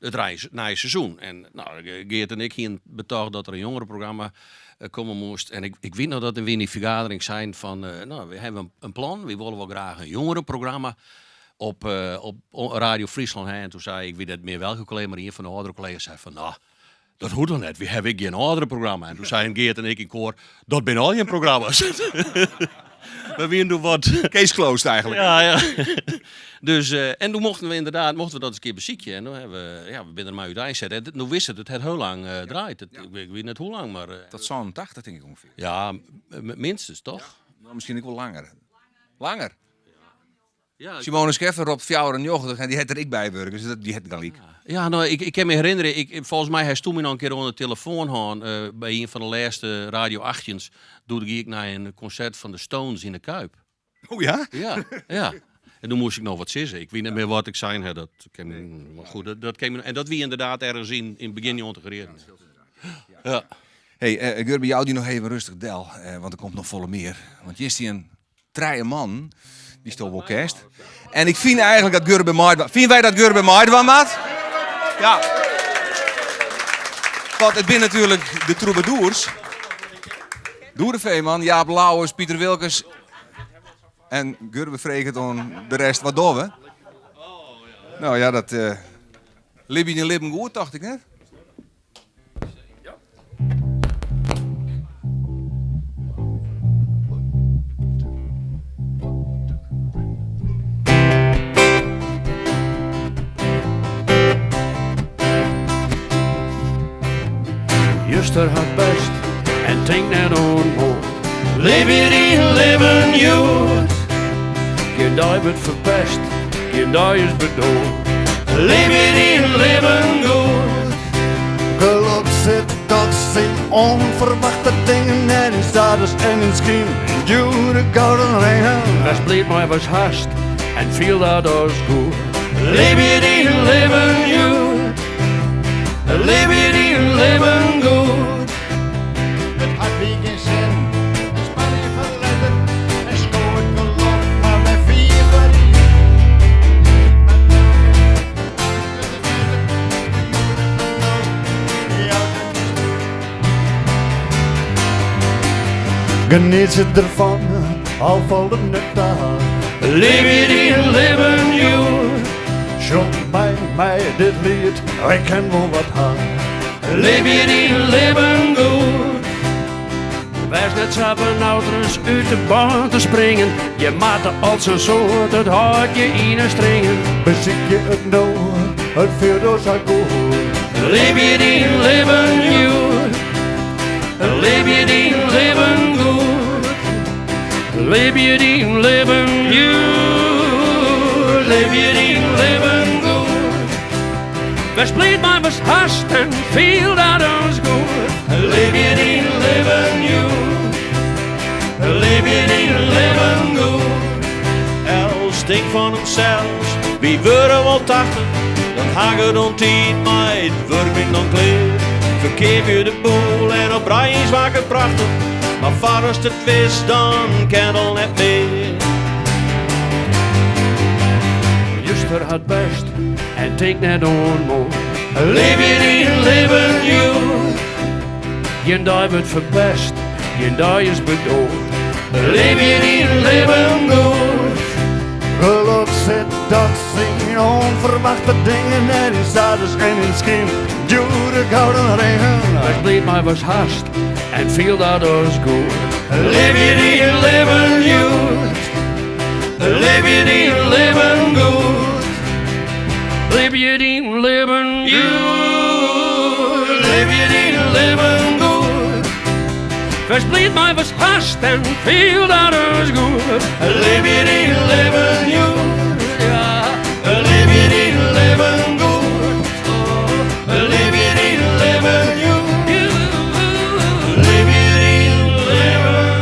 het nieuwe seizoen. En nou, Geert en ik hier betocht dat er een jongerenprogramma komen moest. En ik weet nog dat we in die vergadering zijn van... we hebben een plan. We willen wel graag een jongerenprogramma op Radio Friesland. En toen zei ik weet het meer welke collega, maar een van de oudere collega's zei van... nou, dat hoort dan net. We hebben geen andere programma. En toen zeiden Geert en ik in koor, dat ben al je programma's. We doen wat. Case closed eigenlijk. Ja. Dus, en toen mochten we dat eens een keer bezieken. En toen hebben we ben er maar uit uitzetten. En toen wist het heel lang draait. Ik weet net hoe lang, maar... Tot zo'n 80 denk ik ongeveer. Ja, minstens toch? Ja. Nou, misschien ook wel langer. Langer? Ja, Simone Scheffer op Fjouwer en Joch, en die had er ik bij werken, dus die had gelijk. Ja, nou, ik kan me herinneren, volgens mij hij stond me nog een keer onder de telefoon gaan, bij een van de laatste Radio 8's, doe ik naar een concert van de Stones in de Kuip. Oh ja? Ja. En toen moest ik nog wat zeggen. Ik weet niet meer wat ik zei. Maar goed, dat ken me, en dat wie inderdaad ergens in het begin niet ontegreerd. Ja. Hey, ik wil bij jou die nog even rustig del, want er komt nog volle meer. Want je is die een traaie man. Die is toch wel kerst. En ik vind eigenlijk dat Gerbe Maidwan... Vinden wij dat Gerbe Maidwan, maat? Ja. Want het zijn natuurlijk de troubadours. Doere Veeman, Jaap Lauwers, Pieter Wilkes. En Gerbe vreegt dan de rest. Wat doen we? Nou ja, dat... Libby en Lippen goed, dacht ik net. Juster had best en denk net onmooi. Leef je die leven jood. Geen dag wordt verpest, geen dag is bedoeld. Leef je die leven goed. Geluk zit toch zien onverwachte dingen en in status en in schiem. Jure gouden ringen. Het spleet mij was haast en viel dat als goed. Leef je die leven goed. Leef je die leven goed. Het had wie geen zin, de spanning verleiden. En schoot geluk, maar bij vier verdien. Geniet je ervan, al valt het net aan. Leef je die leven goed. Zong mij dit lied, ik ken wel wat aan. Leef je die leven goed. Wees net zappen ouders uit de baan te springen. Je maakt als een soort, het hart je in een stringen. Beziek je het nou, het vuurdoos alcohol. Leef je die leven goed. Leef je die leven goed. Leef je die leven goed. Leef je die leven goed. We spleet maar was haast en viel dat ons goed. Leef je die leven goed. Leef je die leven goed. Els denkt van hemzelf, wie worden wel 80, dan hangen dan tijd, maar het wordt dan kleer. Verkeer je de boel en op Brian's waken prachtig, maar vaders het wist, dan kan al net meer. Juster had best en denk net onmooi. Leef je die leven goed. Je dag wordt verpest, je dag is bedoeld. Leef je die leven goed. Geluk zit dat zien onverwachte dingen en in status en in schim. Jure gouden ringen. Het bleef mij was haast en viel dat als goed. Leef je die leven goed. Leef je die leven goed. Leef je die leven goed. Leef je die leven goed. Verspleet mij was haast en viel dat als goed. Leef je die leven goed. Ja. Leef je die leven goed. Leef je die leven goed. Leef je die leven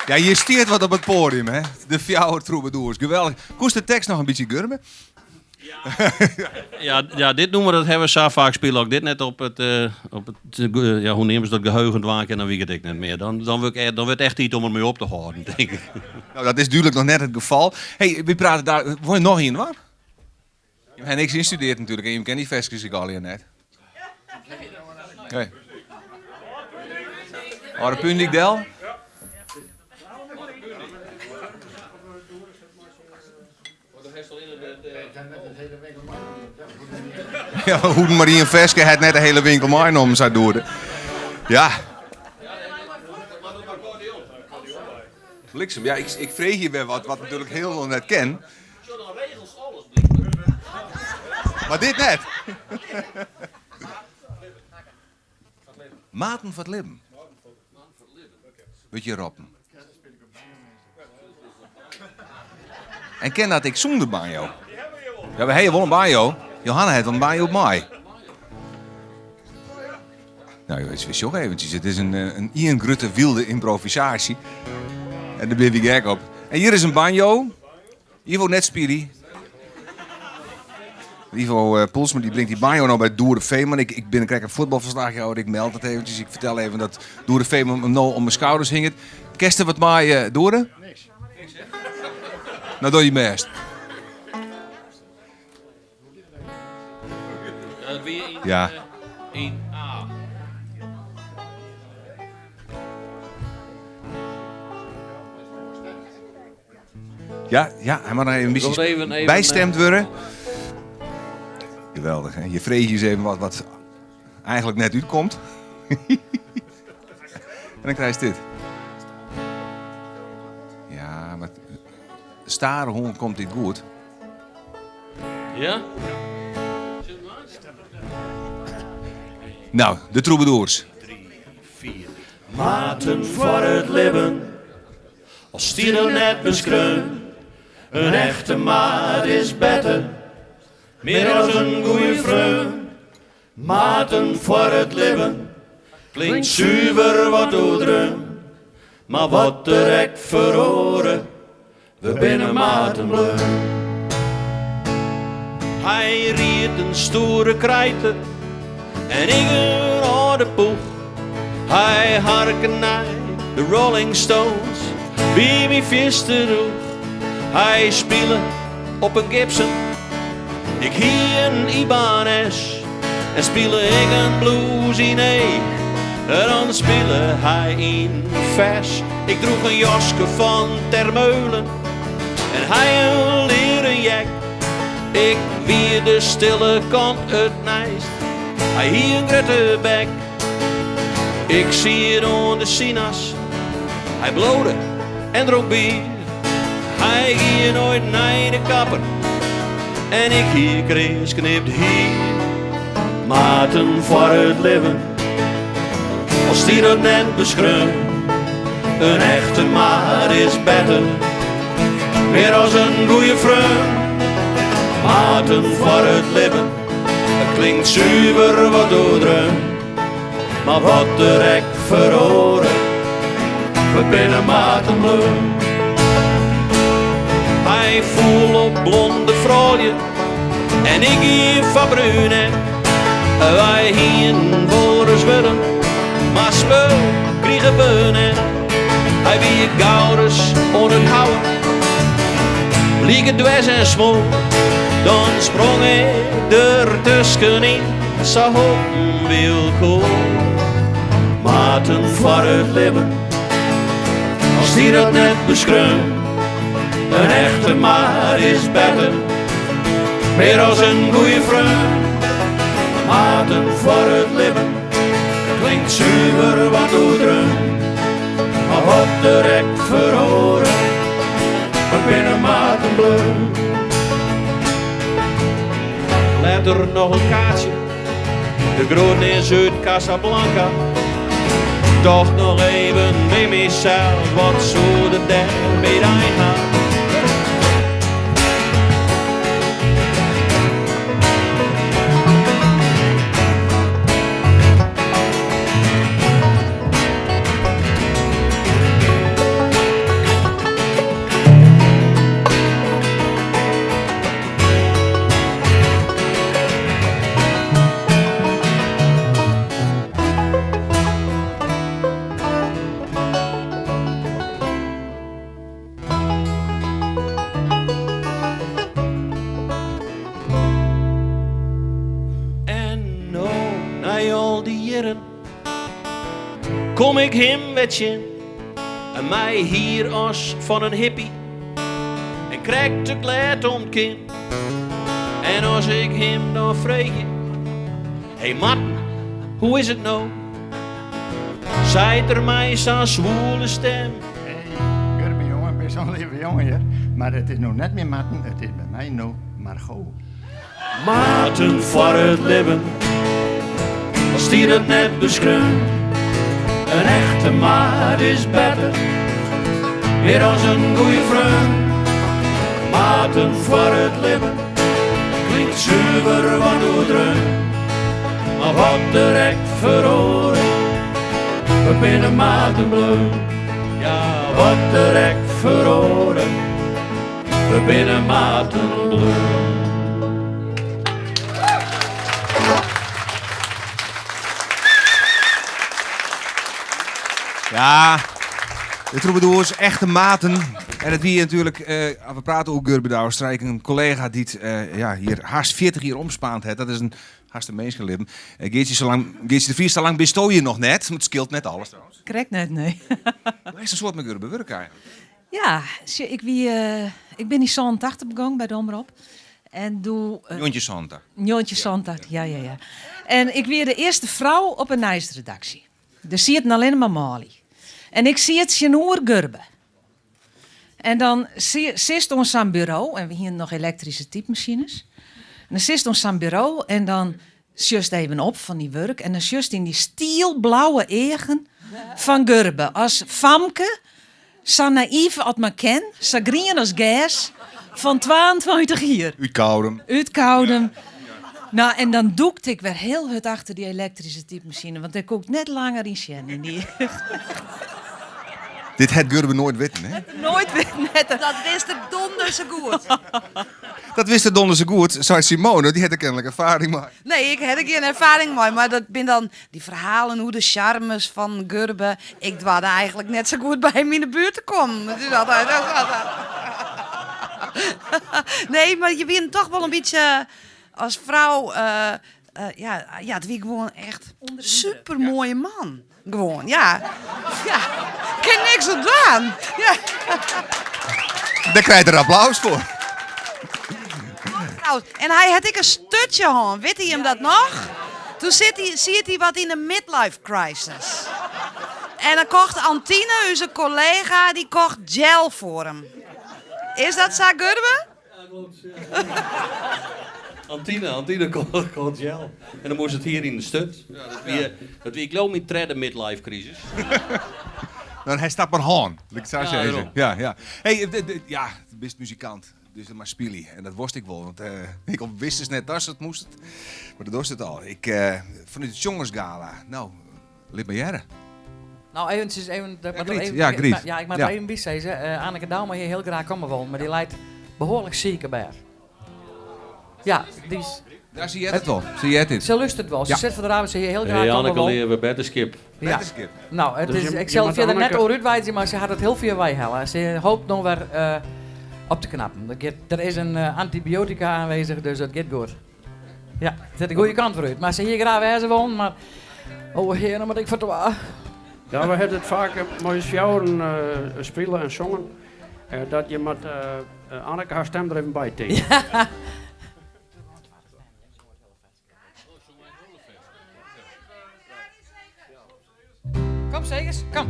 Ja, je steert wat op het podium, hè? De Fjouwer Troubadours. Geweldig. Koest de tekst nog een beetje gurmen? Ja, dit noemen we dat hebben we zo vaak spelen ook dit net op het ja, hoe nemen ze dat geheugen waken en dan weet ik net meer. Dan wordt echt iets om ermee op te houden, denk ik. Nou, dat is duidelijk nog net het geval. Hey, we praten daar. Wil je nog in, waar? Je hebt niks instudeerd natuurlijk en je kent die vestjes ik al hier net. Oké. Oh, de Pundik Del. Ja, hoe Marie en Veske het net de hele winkel maar om zou doen. Ja. Bliksem, ja, ik vreeg je weer wat natuurlijk heel veel net ken. Maar dit net. Maten van het leven. Beetje roppen. En ken dat ik zonder banjo. Ja, we hebben wel een banjo. Johanna heeft een banjo op mij. Nou, je weet ook eventjes. Het is een Ian Grutte wilde improvisatie. En daar ben ik gek op. En hier is een banjo. Ivo net spelen. Ivo Poelsman die brengt die banjo nou bij Doer de Veeman. Ik krijg een voetbalverslaghouder. Ik meld het eventjes. Ik vertel even dat Doer de Veeman hem nou om mijn schouders hing. Kerst er wat maaien, Doer? Niks. Nou, doe je best. Ja. 1A. Ja, hij mag nog even een beetje bijstemd worden. Geweldig, hè? Je vreet je eens even wat eigenlijk net uitkomt. En dan krijg je dit. Ja, maar staren hoorn komt dit goed. Ja? Nou, de troubadours. Maten voor het leven, als stieren net beschreun. Een echte maat is beter, meer als een goeie vriend. Maten voor het leven, klinkt zuiver wat ouderen. Maar wat direct verhoren, we binnen maten bleu. Hij riet een stoere krijter en ik een oude poeg. Hij harken naar de Rolling Stones, wie me viste droeg. Hij speelde op een Gibson, ik hier een Ibanez. En speelde ik een blues in E, en dan speelde hij in vers. Ik droeg een jaske van Termeulen en hij een leren jack. Ik wie de stille kant het nijst, hij hier een grote bek. Ik zie het aan de sinas, hij blode en dronk bier. Hij ging nooit naar de kapper en ik hier kreeg knipt hier. Maten voor het leven, als die dat net beschreun. Een echte maat is beter, meer als een goeie vriend. Maten voor het leven, het klinkt zuiver wat doordreun. Maar wat direct verhoren, we binnen maten bleu. Hij voel op blonde vrouwtje en ik hier van bruine. Wij hier voor zwillen, maar spul kriegen beunen. Hij wie gouders on het houden, lieke dwes en smoel. Dan sprong ik er tussenin, zo hopen wil cool. Maten voor het leven, als die dat net beschreun. Een echte maat is beter, meer als een goeie vriend. Maten voor het leven, klinkt zuiver wat ouderen. Maar wat direct verhoren, we binnen maten bleu. Later nog een kaartje, de groene in Zuid-Casablanca. Toch nog even met mezelf, wat zo de der mee gaat. Kom ik hem wetje en mij hier als van een hippie en krijg te kleed om het kin. En als ik hem dan vreeg, hey Martin, hoe is het nou? Zijt er mij zo'n zwoele stem? Hey, Gurbe jongen, best wel een lieve jongen hier. Maar het is nog net meer Martin, het is bij mij nou Margot. Maten voor het leven, als die dat net beschreun. Een echte maat is beter, meer als een goeie vriend. Maten voor het leven, klinkt zuiver wat ouderen. Maar wat direct verhoren, we binnen maten bleu. Ja, wat direct verhoren, we binnen maten bleu. Ja, de troubadours, echte maten. En het wie natuurlijk, we praten over Gurbe Douwstra, een collega die het hier haast 40 jaar omspaand heeft. Dat is een haast een mensenleven. Geertje de Vries, zo lang bestooi je nog net, maar het scheelt net alles trouwens. Correct net, nee. Hoe is een soort met Gurbe werk eigenlijk? Ja, ik ben in 87 begonnen bij de Omroep. En doe... Jontje Santa. Jontje Santa, ja. En ik weer de eerste vrouw op een nieuwsredactie. Er zie het alleen maar Mali. En ik zie het Sjanoer Gurbe. En dan zit ons aan bureau. En we hier nog elektrische typemachines. En dan zit ons aan bureau. En dan just even op van die werk. En dan just in die stielblauwe egen van Gurbe. Als Famke, zo naïef als maar ken. Zo grien als gas. Van 22 jaar. Uit Koudem. Nou, en dan doekte ik weer heel hard achter die elektrische typemachine. Want ik kookt net langer in Sjen. Dit had Gurbe nooit weten, hè? Nooit weten. Dat wist de donder zo goed. Dat wist de donder zo goed, zei Simone. Die had er kennelijk ervaring mee. Nee, ik heb geen ervaring mee. Maar dat ben dan die verhalen, hoe de charmes van Gurbe. Ik dwaarde eigenlijk net zo goed bij hem in de buurt te komen. Het is altijd. Nee, maar je bent toch wel een beetje als vrouw. Het wie gewoon echt super mooie man. Gewoon, ja. Ik heb niks gedaan. Ja. Daar krijg je er applaus voor. En hij had ik een stutje aan. Weet hij hem dat nog? Toen ziet hij wat in een midlife crisis. En dan kocht Antine, onze collega, die kocht gel voor hem. Is dat zo, Gurbe? Antine kocht gel. En dan moest het hier in de stut. Ja, dat wie ik geloof niet treden midlife crisis. Dan hij staat maar haan. Ik zou zeggen. Ja. Hey, ja, je bent muzikant. Dus maar spielie. En dat wist ik wel. Want ik wist dus net dat het moest. Maar dat was het al. Vanuit het jongensgala. Nou, lid me jaren. Nou, eventjes even... Griet. Ja, ik mag er even bij zeggen. Anneke Douwma hier heel graag komen wil. Maar die lijkt behoorlijk ziek bij haar. Ja, die is... Daar zie je het wel. Ze lust het wel. Ze zit vanavond ze hier heel graag komen Anneke wil. leren betterskip. Ja. Nou, het is, ik zal verder net over uitwijzen, maar ze had het heel veel bijhalen. Ze hoopt nog weer op te knappen. Er is een antibiotica aanwezig, dus dat gaat goed. Ja, er zit een goede kant vooruit. Maar ze hier graag wijzen wonen, maar... Oh heer, maar ik vertrouw. Ja, we hebben het vaak met fjouwen spelen en zongen. Dat je met Anneke haar stem er even bij tegen. Ja. Kom, Segers, kom.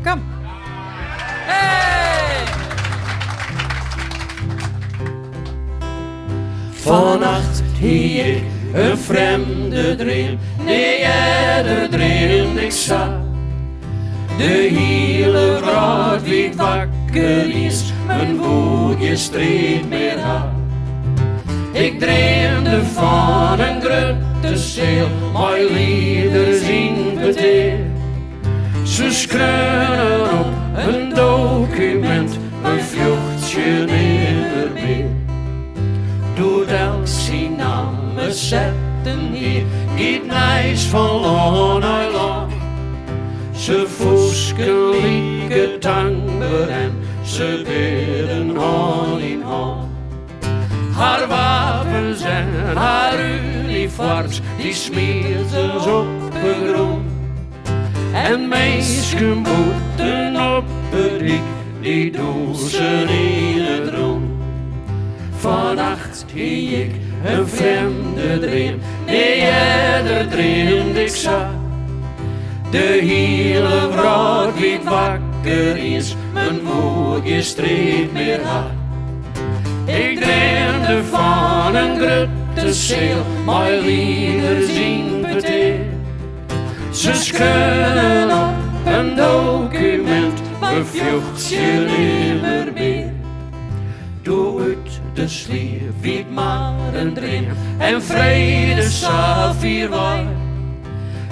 Kom. Hey! Vannacht hie ik een vreemde dream. Nee, er dreamde ik zag. De hele raad wie wakker is, mijn woedje streed meer haar. Ik dreamde van een grote zeel, mijn lieder zien beteer. Ze schreeuwen op een document, mijn vluchtje nimmer meer. Door Elsie namen zetten hier, giet nijs van land naar land. Ze voesken lieke tangen en ze bidden hand in hand. Haar wapens en haar uniforms, die smeert ze op de grond. En meisken boeten op het dik, die doen ze in het rond. Vannacht hie ik een vreemde dream, nee, er dreamde ik zag. De hele vrouw wie wakker is, mijn woordje streed meer hard. Ik dreamde van een grote zeel, mijn lieder zien beteer. Ze schreeuwen op een document, mijn vluchtje nimmer meer. Doe het de slier, wiet maar een dream, en vrede safir waar.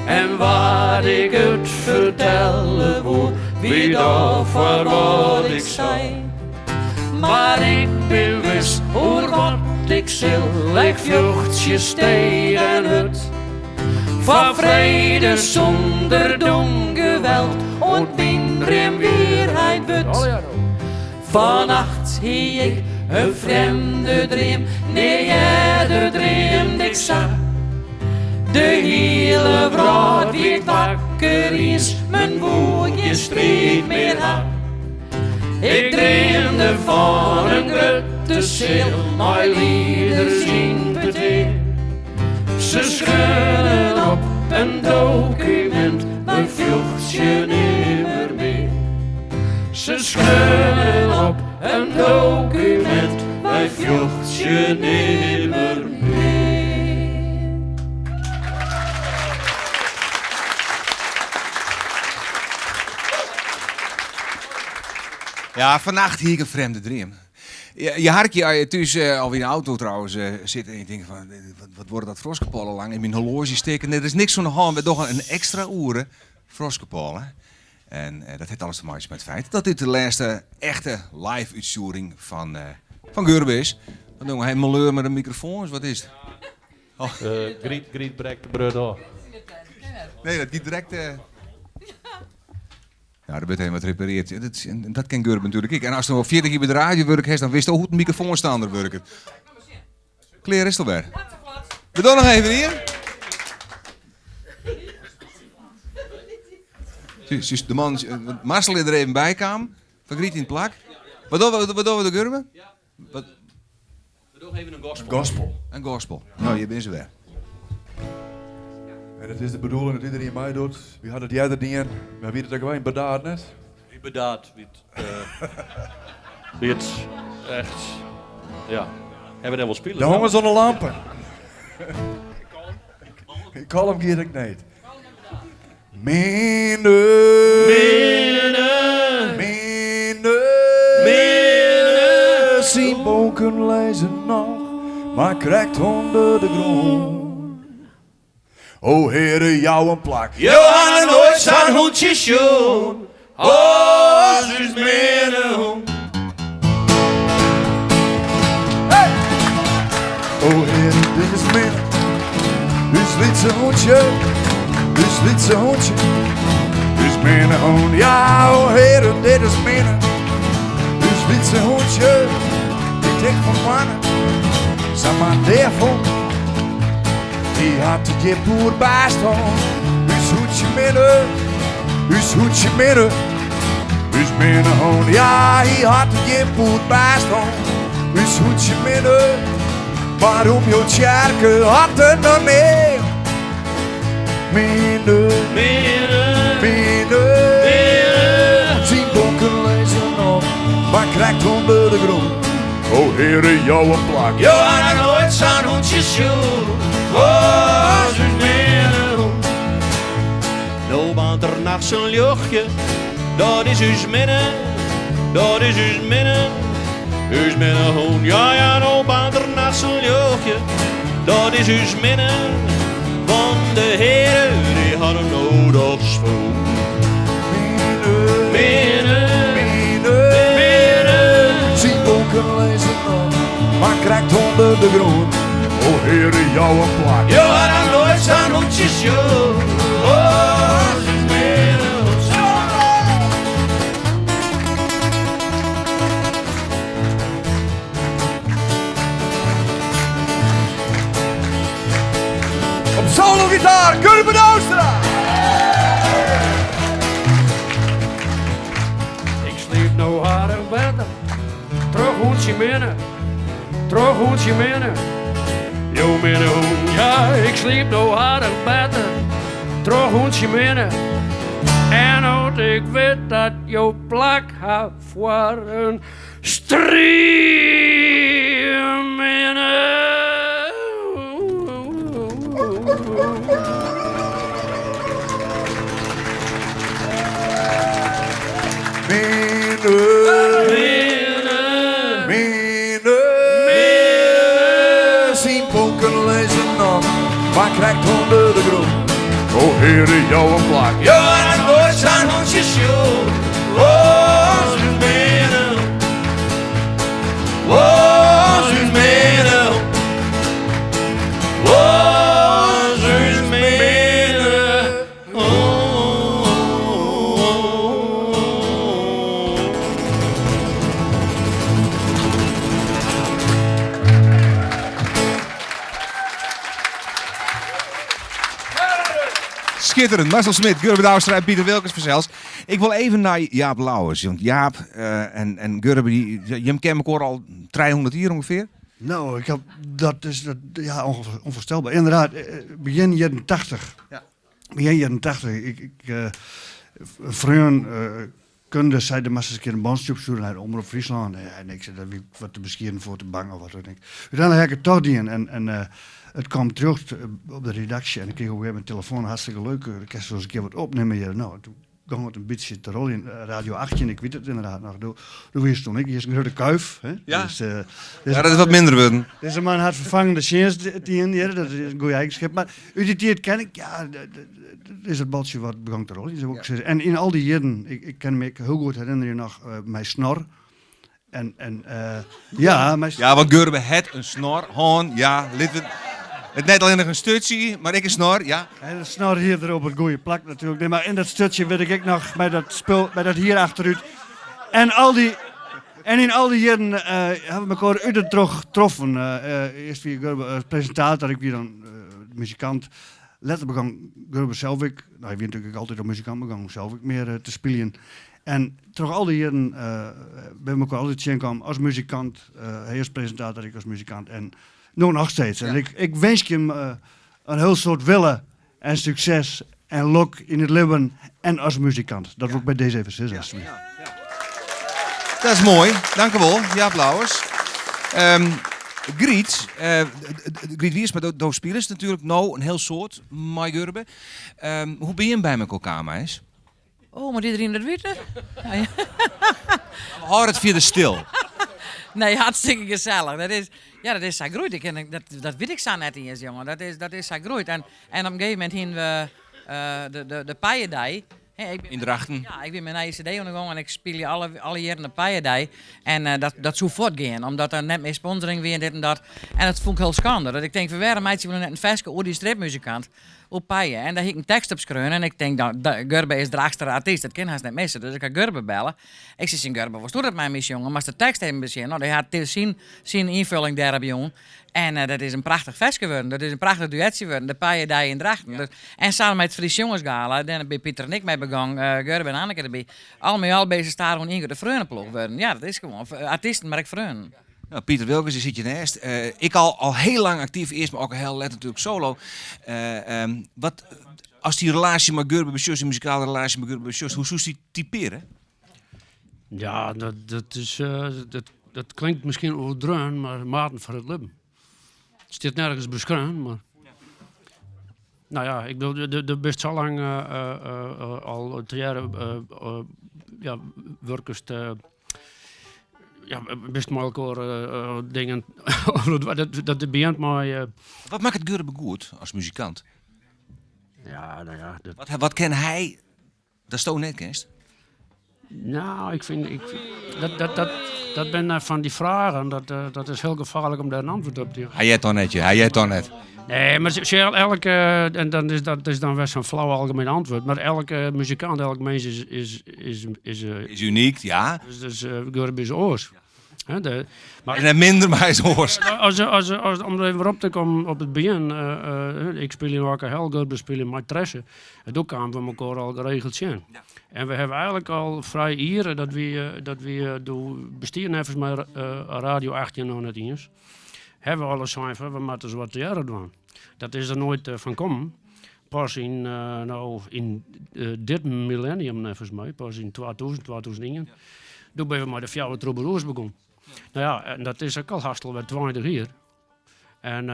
En waar ik het vertellen wil, wie af voor wat ik zei. Maar ik ben wist hoe wat ik zil, ik vluchtje stee en hut. Van vrede zonder geweld, und bin weerheid wut. Vannacht hie ik een vreemde dream, nee, er dreamde ik zag. De hele vrouw die wakker is, mijn woordje streed meer hard. Ik dreamde van een grote zeel, mijn lieder zien beteer. Ze schreeuwen op een document, mijn vluchtje nimmer meer. Ze schudden op een document, wij vjocht je nimmer meer. Ja, vannacht hier een vreemde droom. Je harkje thuis alweer in de auto trouwens zit en je denkt van, wat worden dat froskepollen lang in mijn horloge steken. Er is niks van de hand, we doen een extra uren froskepollen. En dat heeft alles te maken met het feit dat dit de laatste echte live uitzending van Gurbe is. Dan doen we een malheur met een microfoon, wat is het? Oh. Griet breekt de brood af. Nee, dat gaat direct... Ja, dat wordt helemaal gerepareerd. Dat kan Gurbe natuurlijk ik. En als er nog 40 jaar bij de radio werkt, dan wist je ook hoe het microfoonstaander werkt. Claire is er weer. We doen nog even hier. Dus de man, Marcel is er even bij kwam. Van Griet in het plak. Wat doen we de Gurbe? We doen even een gospel. Een gospel. Nou, hier ben ze weer. En het is de bedoeling dat iedereen mij doet. We hadden die andere dingen, maar wie het ook wel bedaard net? Wie bedaard, wie het echt, ja. Hebben we dan wel spelen? De hangen zonder lampen. Ik call hem hier ik niet. Minder. Zien bonken lezen nog, maar krijgt onder de grond. O Heere, jou een plak. Johanna nooit zijn hoedjes schoon. Oh, zus minder. Hey! O Heere, dit is minder. Dus liet ze hoedje. Dus liet ze hoedje. Dus minder hoon. Ja, o Heere, dit is minder. Dus liet ze hoedje. Die dik van mannen. Zeg maar daarvoor. Die had het je boer bijstaan. Dus hoedje midden. Dus hoedje midden. Dus minder hoon. Ja, hij had het je boer bijstaan. Dus hoedje midden. Waarom je tjerken had er nog meer? Minder. Zien bonken lezen nog. Maar krijgt onder de grond. O Heere, jou een plak. Johanna nooit zijn hoedjes schoon. Oh, zus minder. Nou bent er nachts een luchtje. Dat is uw midden. Dat is uw midden. Uw midden hoon. Ja, nou bent er nachts een luchtje. Dat is uw midden. Want de Heere, die had een nodig spoon. Zien bonken lezen nog. Maar krijgt onder de grond. O Heere, jou een plak. Johanna nooit zijn hoedjes schoon. Oh, zus minder. Op solo gitaar, Gurbe Douwstra. Ik sliep nou aardig beter. Terug hoedje minnen. Terug hoedje minnen. Jo minnen hoen. Ja, ik sliep nou aardig beter. Terug hoedje minnen. En ook ik weet dat jouw plak had voor een stream minnen. Zien bonken lezen nog, maar krijgt onder de grond. O Heere, jou een plak. Johanna nooit zijn hoedjes schoon. Oh, zus minder. Oh, zus minder. Oh, zus minder. Schitterend. Marcel Smit, Gurbe Douwstra en Pieter Wilkens vanzelfs. Ik wil even naar Jaap Lauwers. Want Jaap en Gurbe, je kent elkaar al 300 jaar ongeveer. Nou, dat is onvoorstelbaar. Inderdaad, begin jaren 80. Ja. Begin jaren 80. Vriend kunde, zei de massa een keer een bandje opsturen naar de Omroep Friesland. En ik zei, dat wie wat te bescheren voor te bang of wat. Uiteindelijk heb ik het toch doen. En het kwam terug op de redactie. En ik kreeg op een gegeven moment een telefoon, hartstikke leuk. Ik kan zo eens een keer wat opnemen hier. Nou, toen ging het een beetje te rollen in Radio 18. Ik weet het inderdaad nog. Toen wist toen ik, hier is een grote kuif. Hè? Ja. Dus, Ja, dat is wat minder worden. Deze man had vervangende chance hier, dat is een goede eigenschap. Maar uit die tijd ken ik, ja, dat is het baltje wat begon te rollen. En in al die jaren, ik kan me heel goed herinneren nog mijn snor. Ja, wat Gurbe het een snor, hoorn, ja, het net alleen nog een stutje, maar ik een snor, ja. En de snor hier er op het goede plak natuurlijk. Nee, maar in dat stutje weet ik nog bij dat spul, bij dat hier achteruit. En in al die jaren hebben we elkaar uit het getroffen. Eerst via Gurbe als presentator, ik weer dan muzikant. Later begon Gurbe zelf ik, nou je weet natuurlijk altijd als muzikant, begon zelf ik meer te spelen. En toch al die jaren ben ik elkaar altijd zien komen als muzikant. Hij als presentator, ik als muzikant. En nog steeds. Ja. En ik wens je hem een heel soort willen en succes en lok in het leven en als muzikant. Dat wil ik bij deze even zeggen. Ja. Dat is mooi, dank u wel. Ja, Blauwers. Griet Wiersma, door spelers natuurlijk nou een heel soort, my Gurbe. Hoe ben je bij elkaar, meis? Oh, moet iedereen dat weten? Houd het via de stil. Nee, hartstikke gezellig. Dat is zo groeit. Dat weet ik zo net eens, jongen. Dat is zo groeit. En op een gegeven moment hingen we de Paaien-dij. In Drachten. Ja, ik ben mijn eigen CD ondergaan en ik speel je alle jaren de Paaien-dij. En dat zou voortgaan, omdat er net meer sponsoring weer en dit en dat. En dat vond ik heel schande. Dat ik denk, we waren meidje net een veske oor die stripmuzikant op Paaien. En daar heb ik een tekst op schreeuwen en ik denk, Gurbe is de draagster artiest, dat kan haast net missen. Dus ik ga Gurbe bellen. Ik zei, Gurbe, wat doet dat mij mis, jongen? Maar als de tekst even bezien, nou, die had zijn invulling daarop, jongen. En dat is een prachtig fest geworden. Dat is een prachtig duetje geworden. De Paaien-dij in Drachten. Ja. En samen met het Fries Jongensgala, daar ben Pieter en ik mee begonnen. Gurbe en Anneke erbij. Al bezig staan gewoon in de vreunenploeg worden. Ja, dat is gewoon. Artiesten, maar ik vreun. Nou, Pieter Wilkens, die zit je naast. Ik al heel lang actief, eerst maar ook heel let natuurlijk solo. Wat als die relatie met Gurbe Besjus, die muzikale relatie met Gurbe Besjus, hoe zou die typeren? Ja, dat klinkt misschien overdreven, maar maten voor het leven. Het staat nergens beschreven, maar... Nou ja, ik bedoel, de best zo lang al te jaren werkers best maar elkaar dingen... dat begint maar... Wat maakt het Gurbe goed als muzikant? Ja, nou ja... Wat ken hij dat Stone net kent? Nou, ik vind dat ben van die vragen, dat is heel gevaarlijk om daar een antwoord op te geven. Hij jij toch net. Nee, maar elke, en dat is dan wel zo'n flauw algemeen antwoord, maar elke muzikant, elk mens is uniek, ja. Dus Gurbe is oors. En minder maar is oors. Om er even op te komen op het begin, ik speel in welke hel, Gurbe speel in Maitresse. En toen kwamen we elkaar al geregeld zien. Ja. En we hebben eigenlijk al vrij hier dat we door bestuurheffers met Radio 18 nog net eens. Hebben we alles zijn van, we moeten zo wat te jaren doen. Dat is er nooit van komen. Pas in dit millennium, volgens mij, pas in 2001. Toen ben we met de Fjouwe Troubadours begonnen. Nou ja, en dat is ook al hartstikke bij 20 hier. En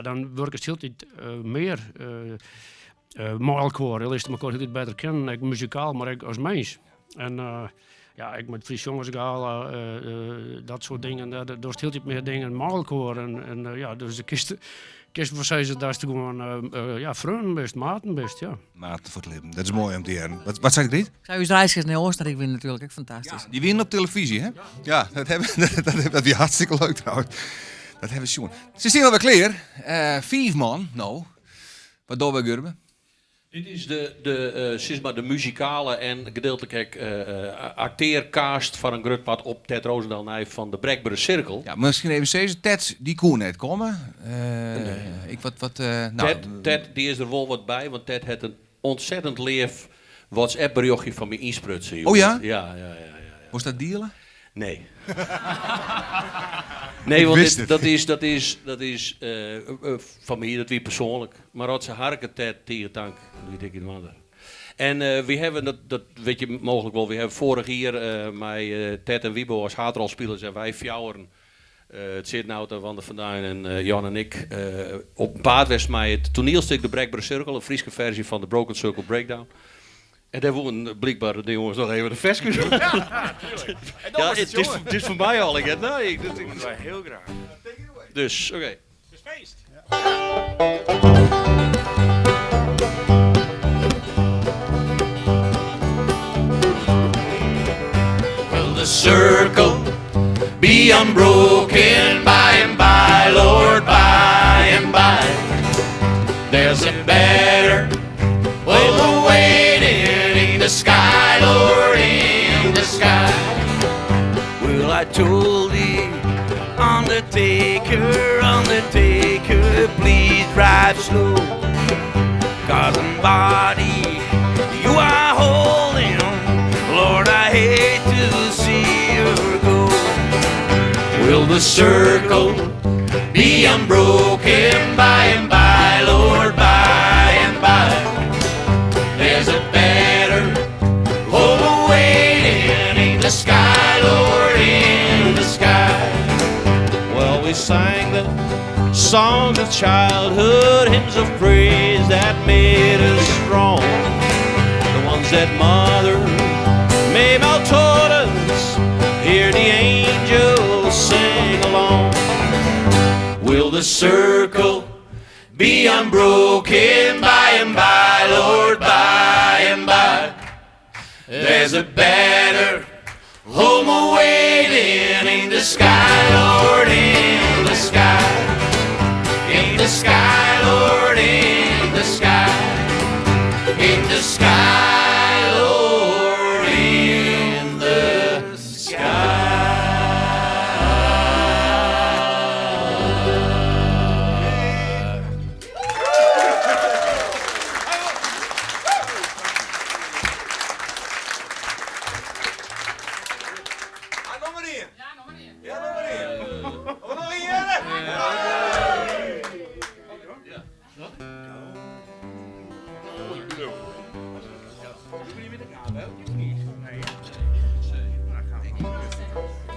dan werk ik altijd meer maalkoor. Je leest elkaar heel beter kennen, ik muzikaal, maar ik als mens. En ik met Fries Jongensgala, dat soort dingen, daar is heel meer dingen, maalkoor. Dus de kist voor zij dat is gewoon vrienden best, maten best, ja. Maten voor het leven, dat is mooi om te horen. Wat zei ik niet? Zou je reisjes naar Oostenrijk winnen natuurlijk, ook fantastisch. Ja, die winnen op televisie, hè? Ja, dat is hartstikke leuk trouwens. Dat hebben we jongen. Ze zien alweer klaar. 5 man, nou. Wat doen we, Gurbe? Dit is de muzikale en gedeeltelijk acteercast van een groot pad op Ted Roosendaal van de Brekbare Cirkel. Ja, misschien even zeggen, Ted die kon net komen. Ted die is er wel wat bij, want Ted had een ontzettend leef WhatsApp berichtje van me insprutsen. Oh ja? Ja. Was dat dealen? Nee. Nee, want dat is van mij, dat wie persoonlijk. Maar als ze harken Ted tegen tank, dan weet ik het ander. En we hebben, dat weet je mogelijk wel, we hebben vorig jaar met Ted en Wiebo als haarrolspelers en wij fjouweren. Het zit nou van der Vandaan en Jan en ik op een paardwest met het toneelstuk De Breakbare Circle, een Friese versie van de Broken Circle Breakdown. En daar wonen blijkbaar de jongens nog even de veskus. Ja, het is voor mij al. Nee, Dat doen wij heel graag. Dus, oké. Het is feest. Will the circle be unbroken by and by, Lord, by and by? There's a better way waiting in the sky, Lord, in the sky. Well, I told the undertaker, undertaker, please drive slow, 'cause in body you are holding, Lord, I hate to see her go. Will the circle be unbroken by and by, Lord, by and by? There's a better home waiting in the sky, Lord, in the sky. Well, we sang the songs of childhood, hymns of praise that made us strong. The ones that Mother Maybell taught us, hear the angels sing along. Will the circle be unbroken by and by, Lord, by and by? There's a better home awaiting in the sky, Lord, in the sky. In the sky, Lord, in the sky. In the sky, Lord, in the sky.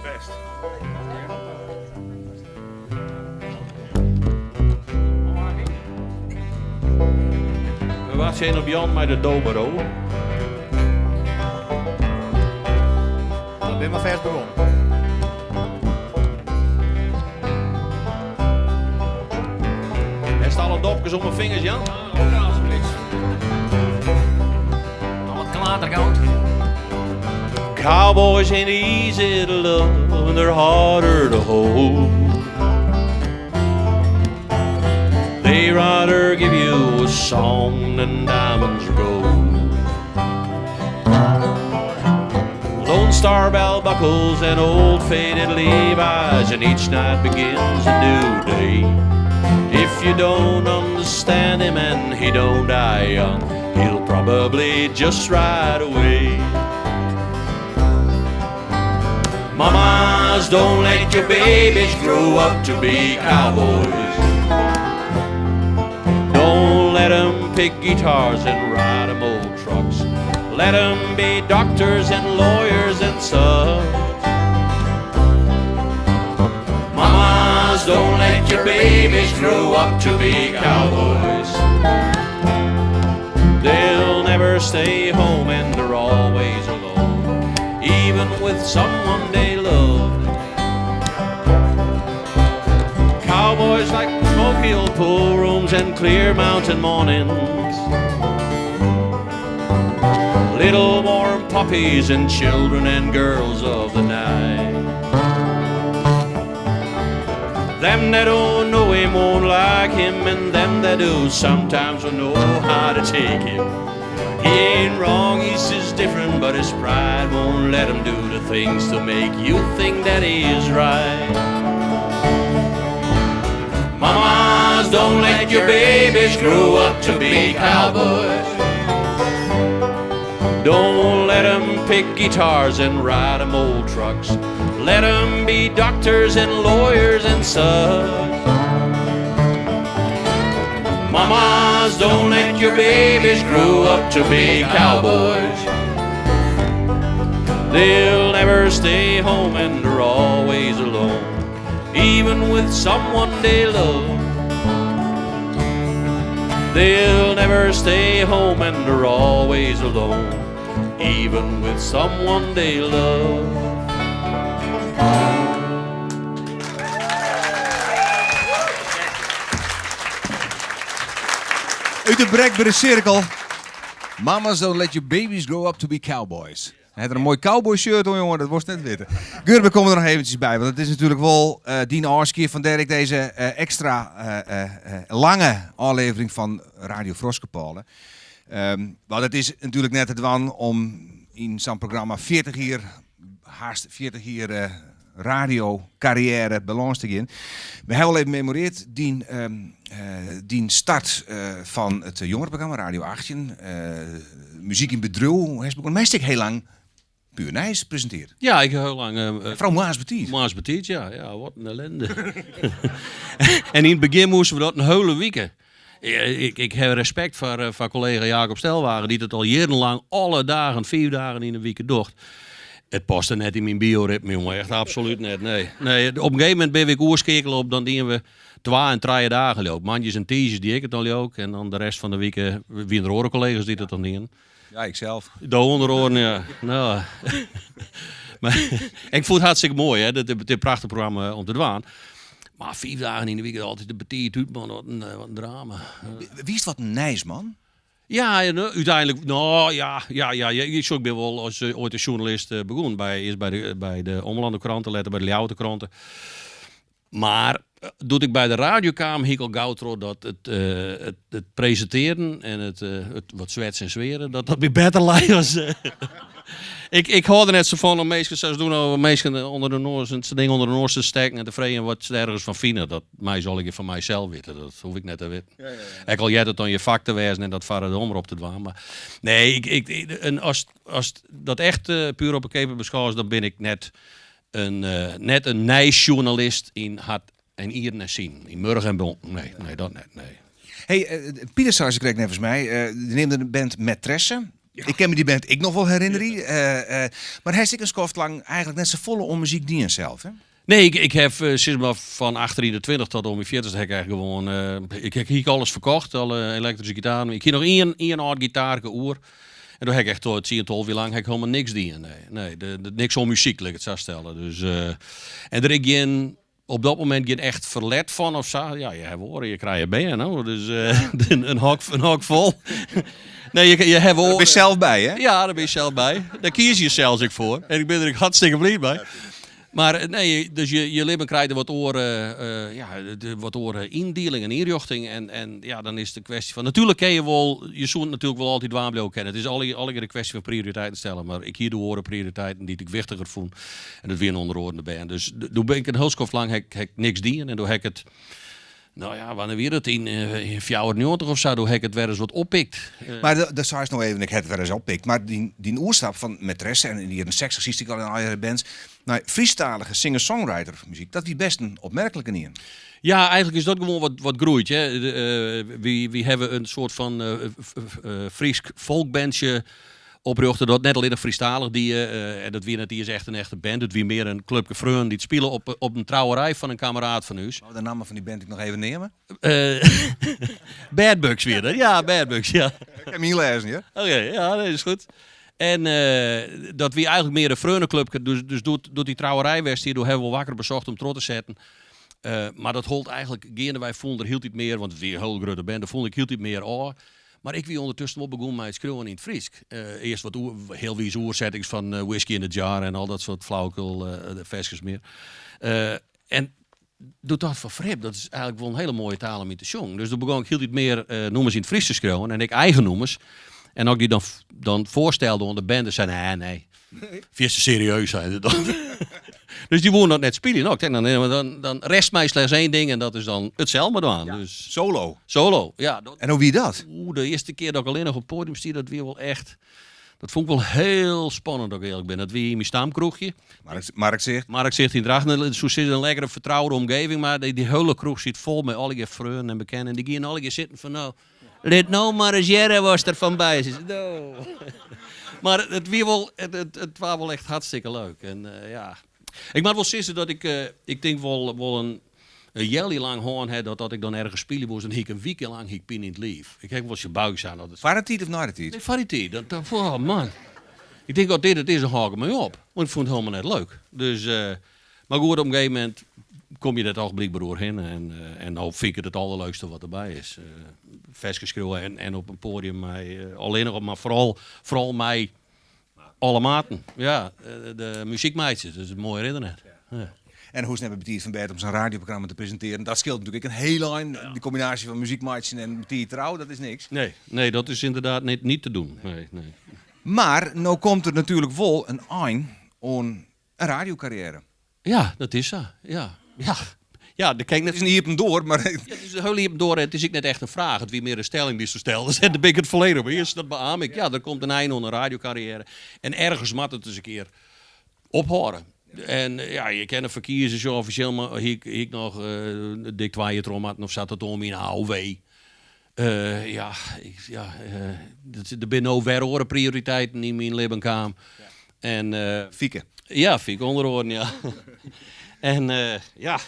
Best. We waren op Jan met de Dobro. Dat ben maar vers begonnen. Er staan alle dopjes op mijn vingers, Jan. Alle klatergoud. Cowboys ain't easy to love and they're harder to hold. They rather give you a song than diamonds or gold. Lone Star bell buckles and old faded Levi's, and each night begins a new day. If you don't understand him and he don't die young, he'll probably just ride away. Mamas, don't let your babies grow up to be cowboys. Don't let them pick guitars and ride them old trucks. Let them be doctors and lawyers and such. Mamas, don't let your babies grow up to be cowboys. They'll never stay home and they're always alone, even with someone they love. Cowboys like smoky old pool rooms and clear mountain mornings, little warm puppies and children and girls of the night. Them that don't know him won't like him, and them that do sometimes will know how to take him. He ain't wrong, he's just different, but his pride won't let him do the things to make you think that he is right. Mamas, don't let your babies grow up to be cowboys. Don't let them pick guitars and ride them old trucks. Let them be doctors and lawyers and such. Mama, Mamas, don't let your babies grow up to be cowboys. They'll never stay home and they're always alone, even with someone they love. They'll never stay home and they're always alone, even with someone they love. Uit de breekbare cirkel. Mamas, don't let your babies grow up to be cowboys. Hij had er een mooi cowboy shirt om, jongen, dat was net weten. Gurbe, kom er nog eventjes bij, want het is natuurlijk wel die aanskeer van Dirk deze extra lange aflevering van Radio Froskepalen. Want het is natuurlijk net het wan om in zo'n programma 40 jaar radiocarrière balans te gaan. We hebben al even memoreerd die start van het jongerenprogramma Radio 18. Muziek in bedrijf. Hij is begonnen meestal heel lang puur Nijs presenteerd. Ja, ik heb heel lang... Vrouw Maas Betiet. Maas Betiet, ja. Ja, wat een ellende. En in het begin moesten we dat een hele week. Ik heb respect voor collega Jacob Stelwagen, die het al jarenlang alle dagen, 4 dagen in de week docht. Het paste net in mijn bioritme, jongen. Echt absoluut net, nee. Op een gegeven moment ben ik oorskekelen op, dan dienen we 2 en 3 dagen lopen. Mandjes en tiges die ik het dan ook. En dan de rest van de weken, wie de andere collega's die het dan dienen. Ja, ikzelf. De onderoren, ja. Nou. Maar ik vond het hartstikke mooi, hè. Dit prachtig programma om te doen. Maar 4 dagen in de week altijd de betiet uit, man. Wat een drama. Wie is wat een Nijs, man? Ja, uiteindelijk, nou ja. Ik ben wel ooit als journalist begonnen. Eerst bij de Ommelanderkranten, later bij de Ljouwerkranten. Maar doet ik bij de radiokamer hikkel gauw dat het presenteren en het wat zwets en zweren, dat weer beter lijkt als... Ik hoorde net zo van om mensen zoals doen over mensen onder de noors te steken en te vreden wat ze ergens van vinden. Dat mij zal ik van mijzelf weten. Dat hoef ik net te weten. Ja. Ik al jij het dan je vak te wijzen en dat varen de omroep te doen. Maar nee, als dat echt puur op een keper beschouwt, dan ben ik net een nijsjournalist in hart en ieren en zien. In Murg en Bon. Nee, dat net. Nee. Hey, Pieter Sarsen kreeg net volgens mij. Die neemde de band Maîtresse. Ja. Ik kan me die band nog wel herinneren. Maar hij is een skoft lang eigenlijk net zo volle om muziek die zelf, hè? Nee, ik heb sinds maar van 1820 tot om 40 heb ik eigenlijk gewoon... ik heb alles verkocht, alle elektrische gitaren. Ik heb nog één oud gitaarke oer. En toen heb ik echt tot 10, 12 jaar lang heb ik helemaal niks dienen. Nee, niks om muziek, laat ik het zo stellen. Dus, en er ik geen... Op dat moment geen echt verlet van of zo. Ja, je horen, je krijgt je benen, nou. Dus een hok vol. Nee, je hebt daar ben je zelf bij, hè? Ja, daar ben je zelf bij. Daar kies je zelfs ik voor. En ik ben er hartstikke blij bij. Maar nee, dus je leven krijgt er wat oren indeling en inrichting. En ja, dan is de kwestie van... Natuurlijk ken je wel... Je zult natuurlijk wel altijd waarmee kennen. Het is alle keer een kwestie van prioriteiten stellen. Maar ik hier de oren prioriteiten die ik wichtiger vond. En dat weer een onderordende ben. Dus toen ben ik een hulskof lang heb ik niks dienen. En toen heb ik het... Nou ja, wanneer weer het in 94 of zo, hoe heb ik het weer eens wat oppikt. Maar dat zou je nog even, ik heb het weer eens oppikt. Maar die oerstap van Maîtresse en die een seksist die al in alle bands. Nou, Friestalige singer-songwriter muziek, dat is best een opmerkelijke niet. Ja, eigenlijk is dat gewoon wat groeit. Hè. We hebben een soort van Fries folkbandje oprichten, dat net alleen een Friestalig en dat weer net die is echt een echte band. Het weer meer een clubje vrienden die het spelen op een trouwerij van een kameraad van u. De naam van die band ik nog even nemen. Bad Bugs weer, hè? Ja, Bad Bugs, ja. Ik heb hem hier lezen, ja. Oké, ja, dat is goed. En dat weer eigenlijk meer een vriendenclub, dus doet die trouwerijwest hier, hebben we wakker bezocht om trots te zetten. Maar dat holt eigenlijk, wij vonden er hield niet meer, want het weer een heel grote band, daar vond ik hield niet meer. Maar ik wie ondertussen op begon met het schreeuwen in het Fries. Eerst wat heel wie oerzettings van whisky in the jar en al dat soort flauwekul versjes meer. En doet dat van Frip, dat is eigenlijk wel een hele mooie taal om in te zongen. Dus toen begon ik hield niet meer noemers in het Fries te schreeuwen en ik eigen noemers. En ook die dan voorstelde onder de band, zei nee. Vies te serieus zijn dan. Dus die wonen dat net spelen ook. Dan rest mij slechts 1 ding en dat is dan hetzelfde dan. Ja, dus solo. Ja. En hoe wie dat? De eerste keer dat ik alleen nog op het podium stier, dat weer wel echt. Dat vond ik wel heel spannend dat ik eerlijk ben. Dat weer in mijn stamkroegje. Mark zegt in Drachten, zo zit een lekkere vertrouwde omgeving, maar die hele kroeg zit vol met alle vrienden en bekenden. En die gaan alle keer zitten van nou. Let nou maar eens jaren was er van bij. No. Maar het was wel echt hartstikke leuk. En ja... Ik moet wel zeggen dat ik denk wel een jelly lang hoorn heb dat ik dan ergens spelen was en ik een week lang ik pin in het lief. Ik heb wel eens je buik aan. Varitiet of narratiet? Nee, varitiet. Oh man. Ik denk dat dit het is, dan haak ik me op. Want ik vond het helemaal net leuk. Dus, maar goed, op een gegeven moment kom je dat ogenblik doorheen. En nou vind ik het allerleukste wat erbij is. Versjes schreeuwen en op een podium alleen nog, maar vooral mij. Alle maten, ja. De muziekmeidjes, dat is een mooi herinnering. Ja. En hoe is het met Betiert van Bert om zijn radioprogramma te presenteren? Dat scheelt natuurlijk een hele lijn. Die combinatie van muziekmeidjes en Betiert trouw, dat is niks. Nee, dat is inderdaad niet te doen. Nee. Maar nou komt er natuurlijk wel een eind aan een radiocarrière. Ja, dat is zo. Ja, de kijk net is niet op hem door, maar... Ja, het is heel hier door. Het is ook net echt een vraag. Het wie meer een stelling die ze stelt. Dus dan ben ik het volledig op. Eerst dat beaam ik. Ja, er komt een einde aan een radiocarrière. En ergens moet het eens een keer ophouden. En ja, je kan een verkiezen zo officieel, maar ik nog dik 2 jaar erom had, of zat het om in een AOW. Er zijn nou weer prioriteiten in mijn leven kwam. En Fieke. Ja, Fieke onderhoorn, ja. En ja,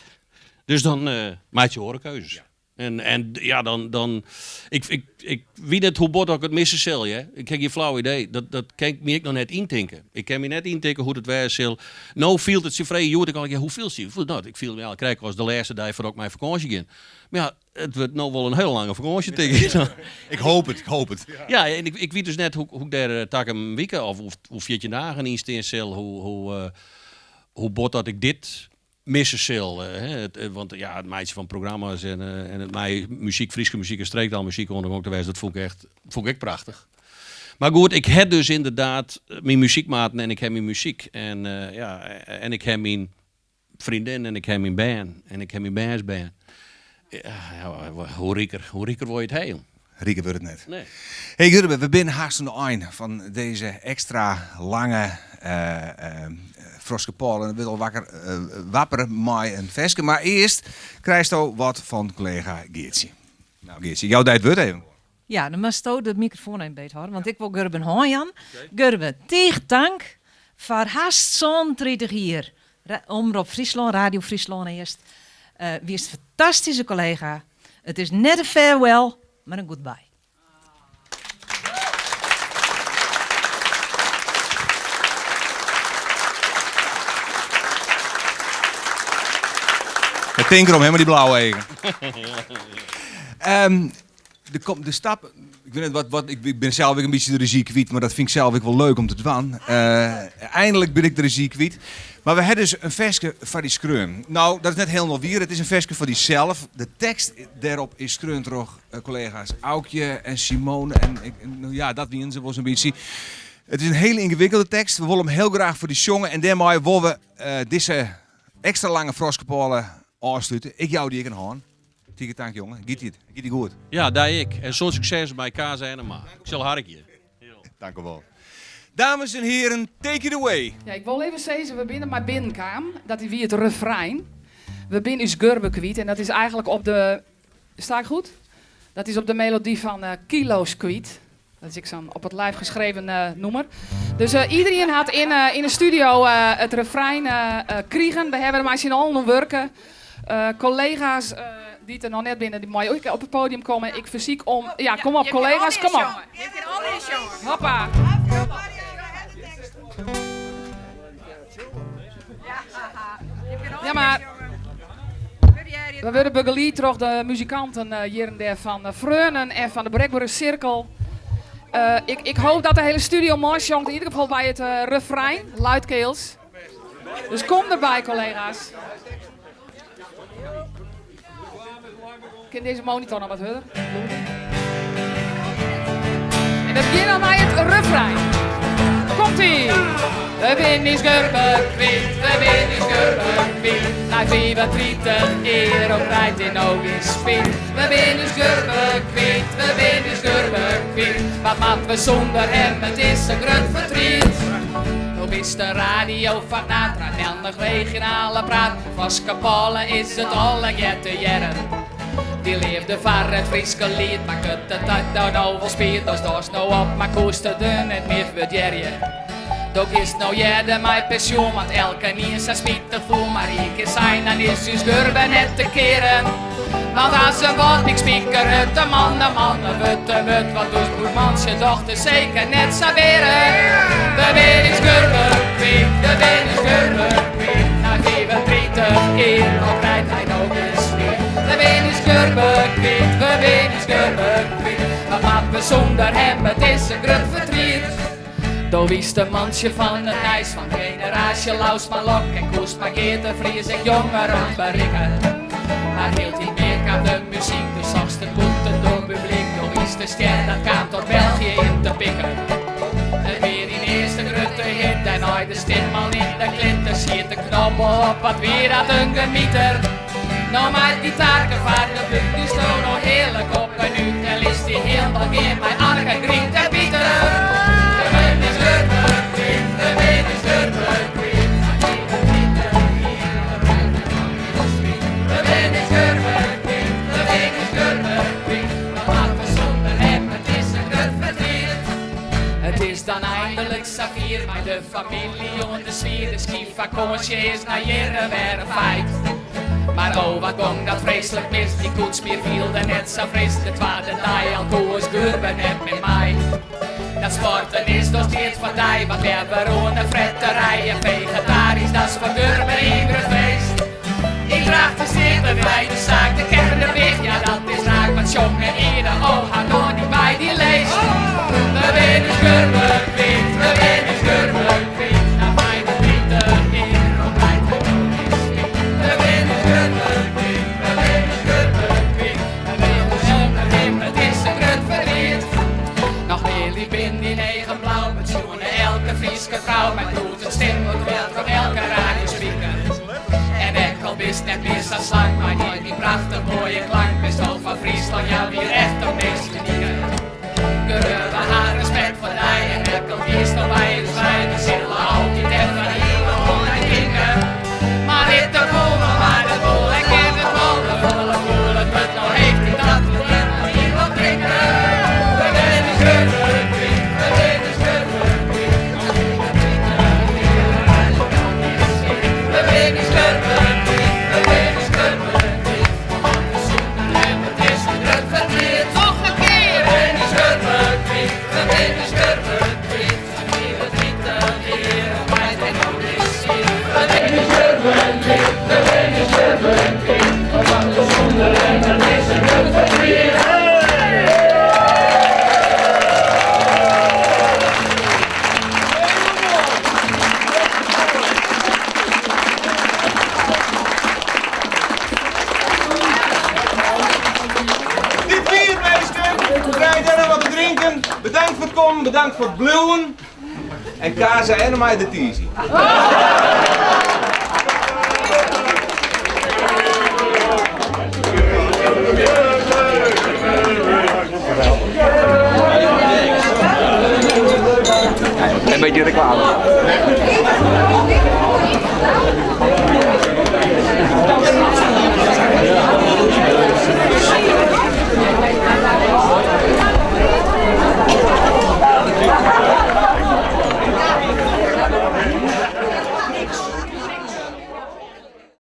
dus dan maak je horenkeuzes. Ja. En ja, dan ik weet net hoe bot ik het missen zal, hè. Ik heb geen flauw idee. Dat kan ik me nog net intinken. Ik kan me net intinken hoe het weer zal. Nou viel het zo vrij goed. Ik dacht, ja, hoeveel zie je? Nou, ik viel me al krijgen was de laatste dag voordat ik mijn vakantie ging. Maar ja, het wordt nou wel een heel lange vakantie tegen. Ik hoop het. Ja, en ik weet dus net hoe daar tak een week of 14 dagen in steen zal, hoe bot dat ik dit missen zal. Want ja, het meisje van programma's en het muziek, Friese muziek en streekdaalmuziek onder ook te wijzen, dat vond ik echt prachtig. Maar goed, ik heb dus inderdaad mijn muziekmaten en ik heb mijn muziek. En ik heb mijn vriendin en ik heb mijn band en ik heb mijn bandsband. Ja, hoe rieker word je het heen? Rieker wordt het net. Nee. Hey Gurbe, we zijn haast aan de eind van deze extra lange Froske Paul en wil wakker wapperen mij en veske. Maar eerst krijg je wat van collega Geertje. Nou Geertje, jouw tijd wordt even. Ja, dan moest je de microfoon een beetje houden, want ik wil Gurben Hojan. Gurben, tegen dank voor haast zo'n 30 jaar. Omroep Friesland, Radio Friesland eerst. Wie is een fantastische collega. Het is net een farewell, maar een goodbye. Het tinker om helemaal die blauwe eigen. De stap, ik weet niet ik ben zelf een beetje de regie kwijt, maar dat vind ik zelf ook wel leuk om te doen. Eindelijk ben ik de regie kwijt. Maar we hebben dus een versje van die skreun. Nou, dat is net helemaal weer. Het is een versje van die zelf. De tekst daarop is skreun toch, collega's Aukje en Simone. Ja, dat wien ze wel zo'n beetje. Het is een hele ingewikkelde tekst. We willen hem heel graag voor die jongen. En daarmee willen we deze extra lange Froskepalen aansluiten. Ik jou die ik een haan. Tieke dank jongen. Giet die goed. Ja, daar ik. En zo'n succes bij KZ en Ma. Ik zal harkje. Dank u wel. Dames en heren, take it away. Ja, ik wil even zeggen, we binnen maar binnenkam. Dat is wie het refrein. We binnen is Gurbe kwijt. En dat is eigenlijk op de... Sta ik goed? Dat is op de melodie van Kilo's kwijt. Dat is ik zo'n op het live geschreven noemer. Dus iedereen had in de studio het refrein kregen. We hebben er maar zien al werken. Collega's die er nog net binnen, die mooi op het podium komen. Ik verziek om... Ja, kom op collega's, kom op. Hoppa. Ja, maar... We worden begeleid door de muzikanten hier en daar van Freunen en van de Brekbare Cirkel. Ik hoop dat de hele studio mooi jongt, in ieder geval bij het refrein, luidkeels. Dus kom erbij, collega's. Ik deze monitor nog wat horen. En we beginnen bij het refrein. Komt-ie! We winnen is Gurbe kwijt, we winnen is Gurbe kwijt. Na 35 jaar op rijdt in ook in spin. We winnen is Gurbe kwijt, we winnen is Gurbe kwijt. Wat maken we zonder hem, het is een groot verdriet. Op is de radio van Natra, meldig regionale praat. Froskepalen is het alle jette jaren. Die leefde van het Frieske lied, maar kunt het uit nou wel speelt. Dus dat is nou op, maar kosten dun het meer verdjerje. Doch is nou jede mijn pensioen, want elke niet zijn spietig voel. Maar ik is zijn en is dus Gurbe net te keren. Want als ze wat ik spieker het de mannen, wut, wat dus moet mans je dochter zeker net saberen. De weer is Gurbe kwijt, de weer is Gurbe kwijt. Na 37 keer nog rijdt hij nog eens weer. De weer is Gurbe kwijt, de weer is Gurbe kwijt. Wat maakt we zonder hem, het is een groot verdriet. Doe wist de mansje van het ijs van generatie Laus maar Lok en Koest maar Geerte Vries en jongeren berikken. Maar hield hij meer aan de muziek, dus zag de boete door publiek. Doe wist de ster dat kwam tot België in te pikken. En weer in eerste grote hit en ooit de stimman in de klinten. Schiet de knoppen op, wat weer had een gemieter. Nou mijn gitaargevaar, de buk die sloot nog heerlijk op een uur. En liefst die helemaal weer mijn arge griet en Pieter. Dan eindelijk Safir, maar de familie onder sfeer. De skivakantie is naar jaren weer een feit. Maar oh, wat gong dat vreselijk mis. Die koetsbier viel er net zo fris. De tweede dag al koos Gurbe net met mij. Dat sporten is nog steeds van die. Want we hebben ohne fretterijen. Vegetarisch, dat is voor Gurbe ieder feest. Ik draag de zitten bij de zaak. De kern de weg, ja dat is raak. Want jongen, ieder oog had nog niet bij die lees. We winnen Gurbe kwijt, we winnen Gurbe kwijt. Na 25 keer nog bij de politie. We winnen Gurbe kwijt, we winnen Gurbe kwijt. We willen zonder hem, het is een groot verdriet. Nog meer liep in die 9 blauw met zoenen elke Frieske vrouw. Mijn bloed en stem wordt wel door elke radiospeaker. En ik al wist net meer zo slang, maar die prachtig mooie klank. Best wel van Friesland, ja weer echt op deze manier. Gurbe haar respect voor die en ik al is nog bij het zwijn. We zullen altijd even hier onder dingen. Maar dit de boel, maar de boel, ik ken het wel, de volle boel. Het moet nou heeft hij dat we hier wat drinken. We winnen Gurbe kwijt, we winnen Gurbe kwijt. We winnen Gurbe kwijt, we winnen Gurbe kwijt. We zoeken hem, het is een druk verdriet. Nog een keer! We winnen Gurbe kwijt, we winnen Gurbe kwijt. We drinken hier, wij zijn nog eens hier. We winnen Gurbe kwijt, we winnen Gurbe kwijt. We wachten zonder hem, het is een druk verdriet. Bedankt voor het komen, bedankt voor het bluwen. En Kaza en mij de teasie. Een beetje reclame.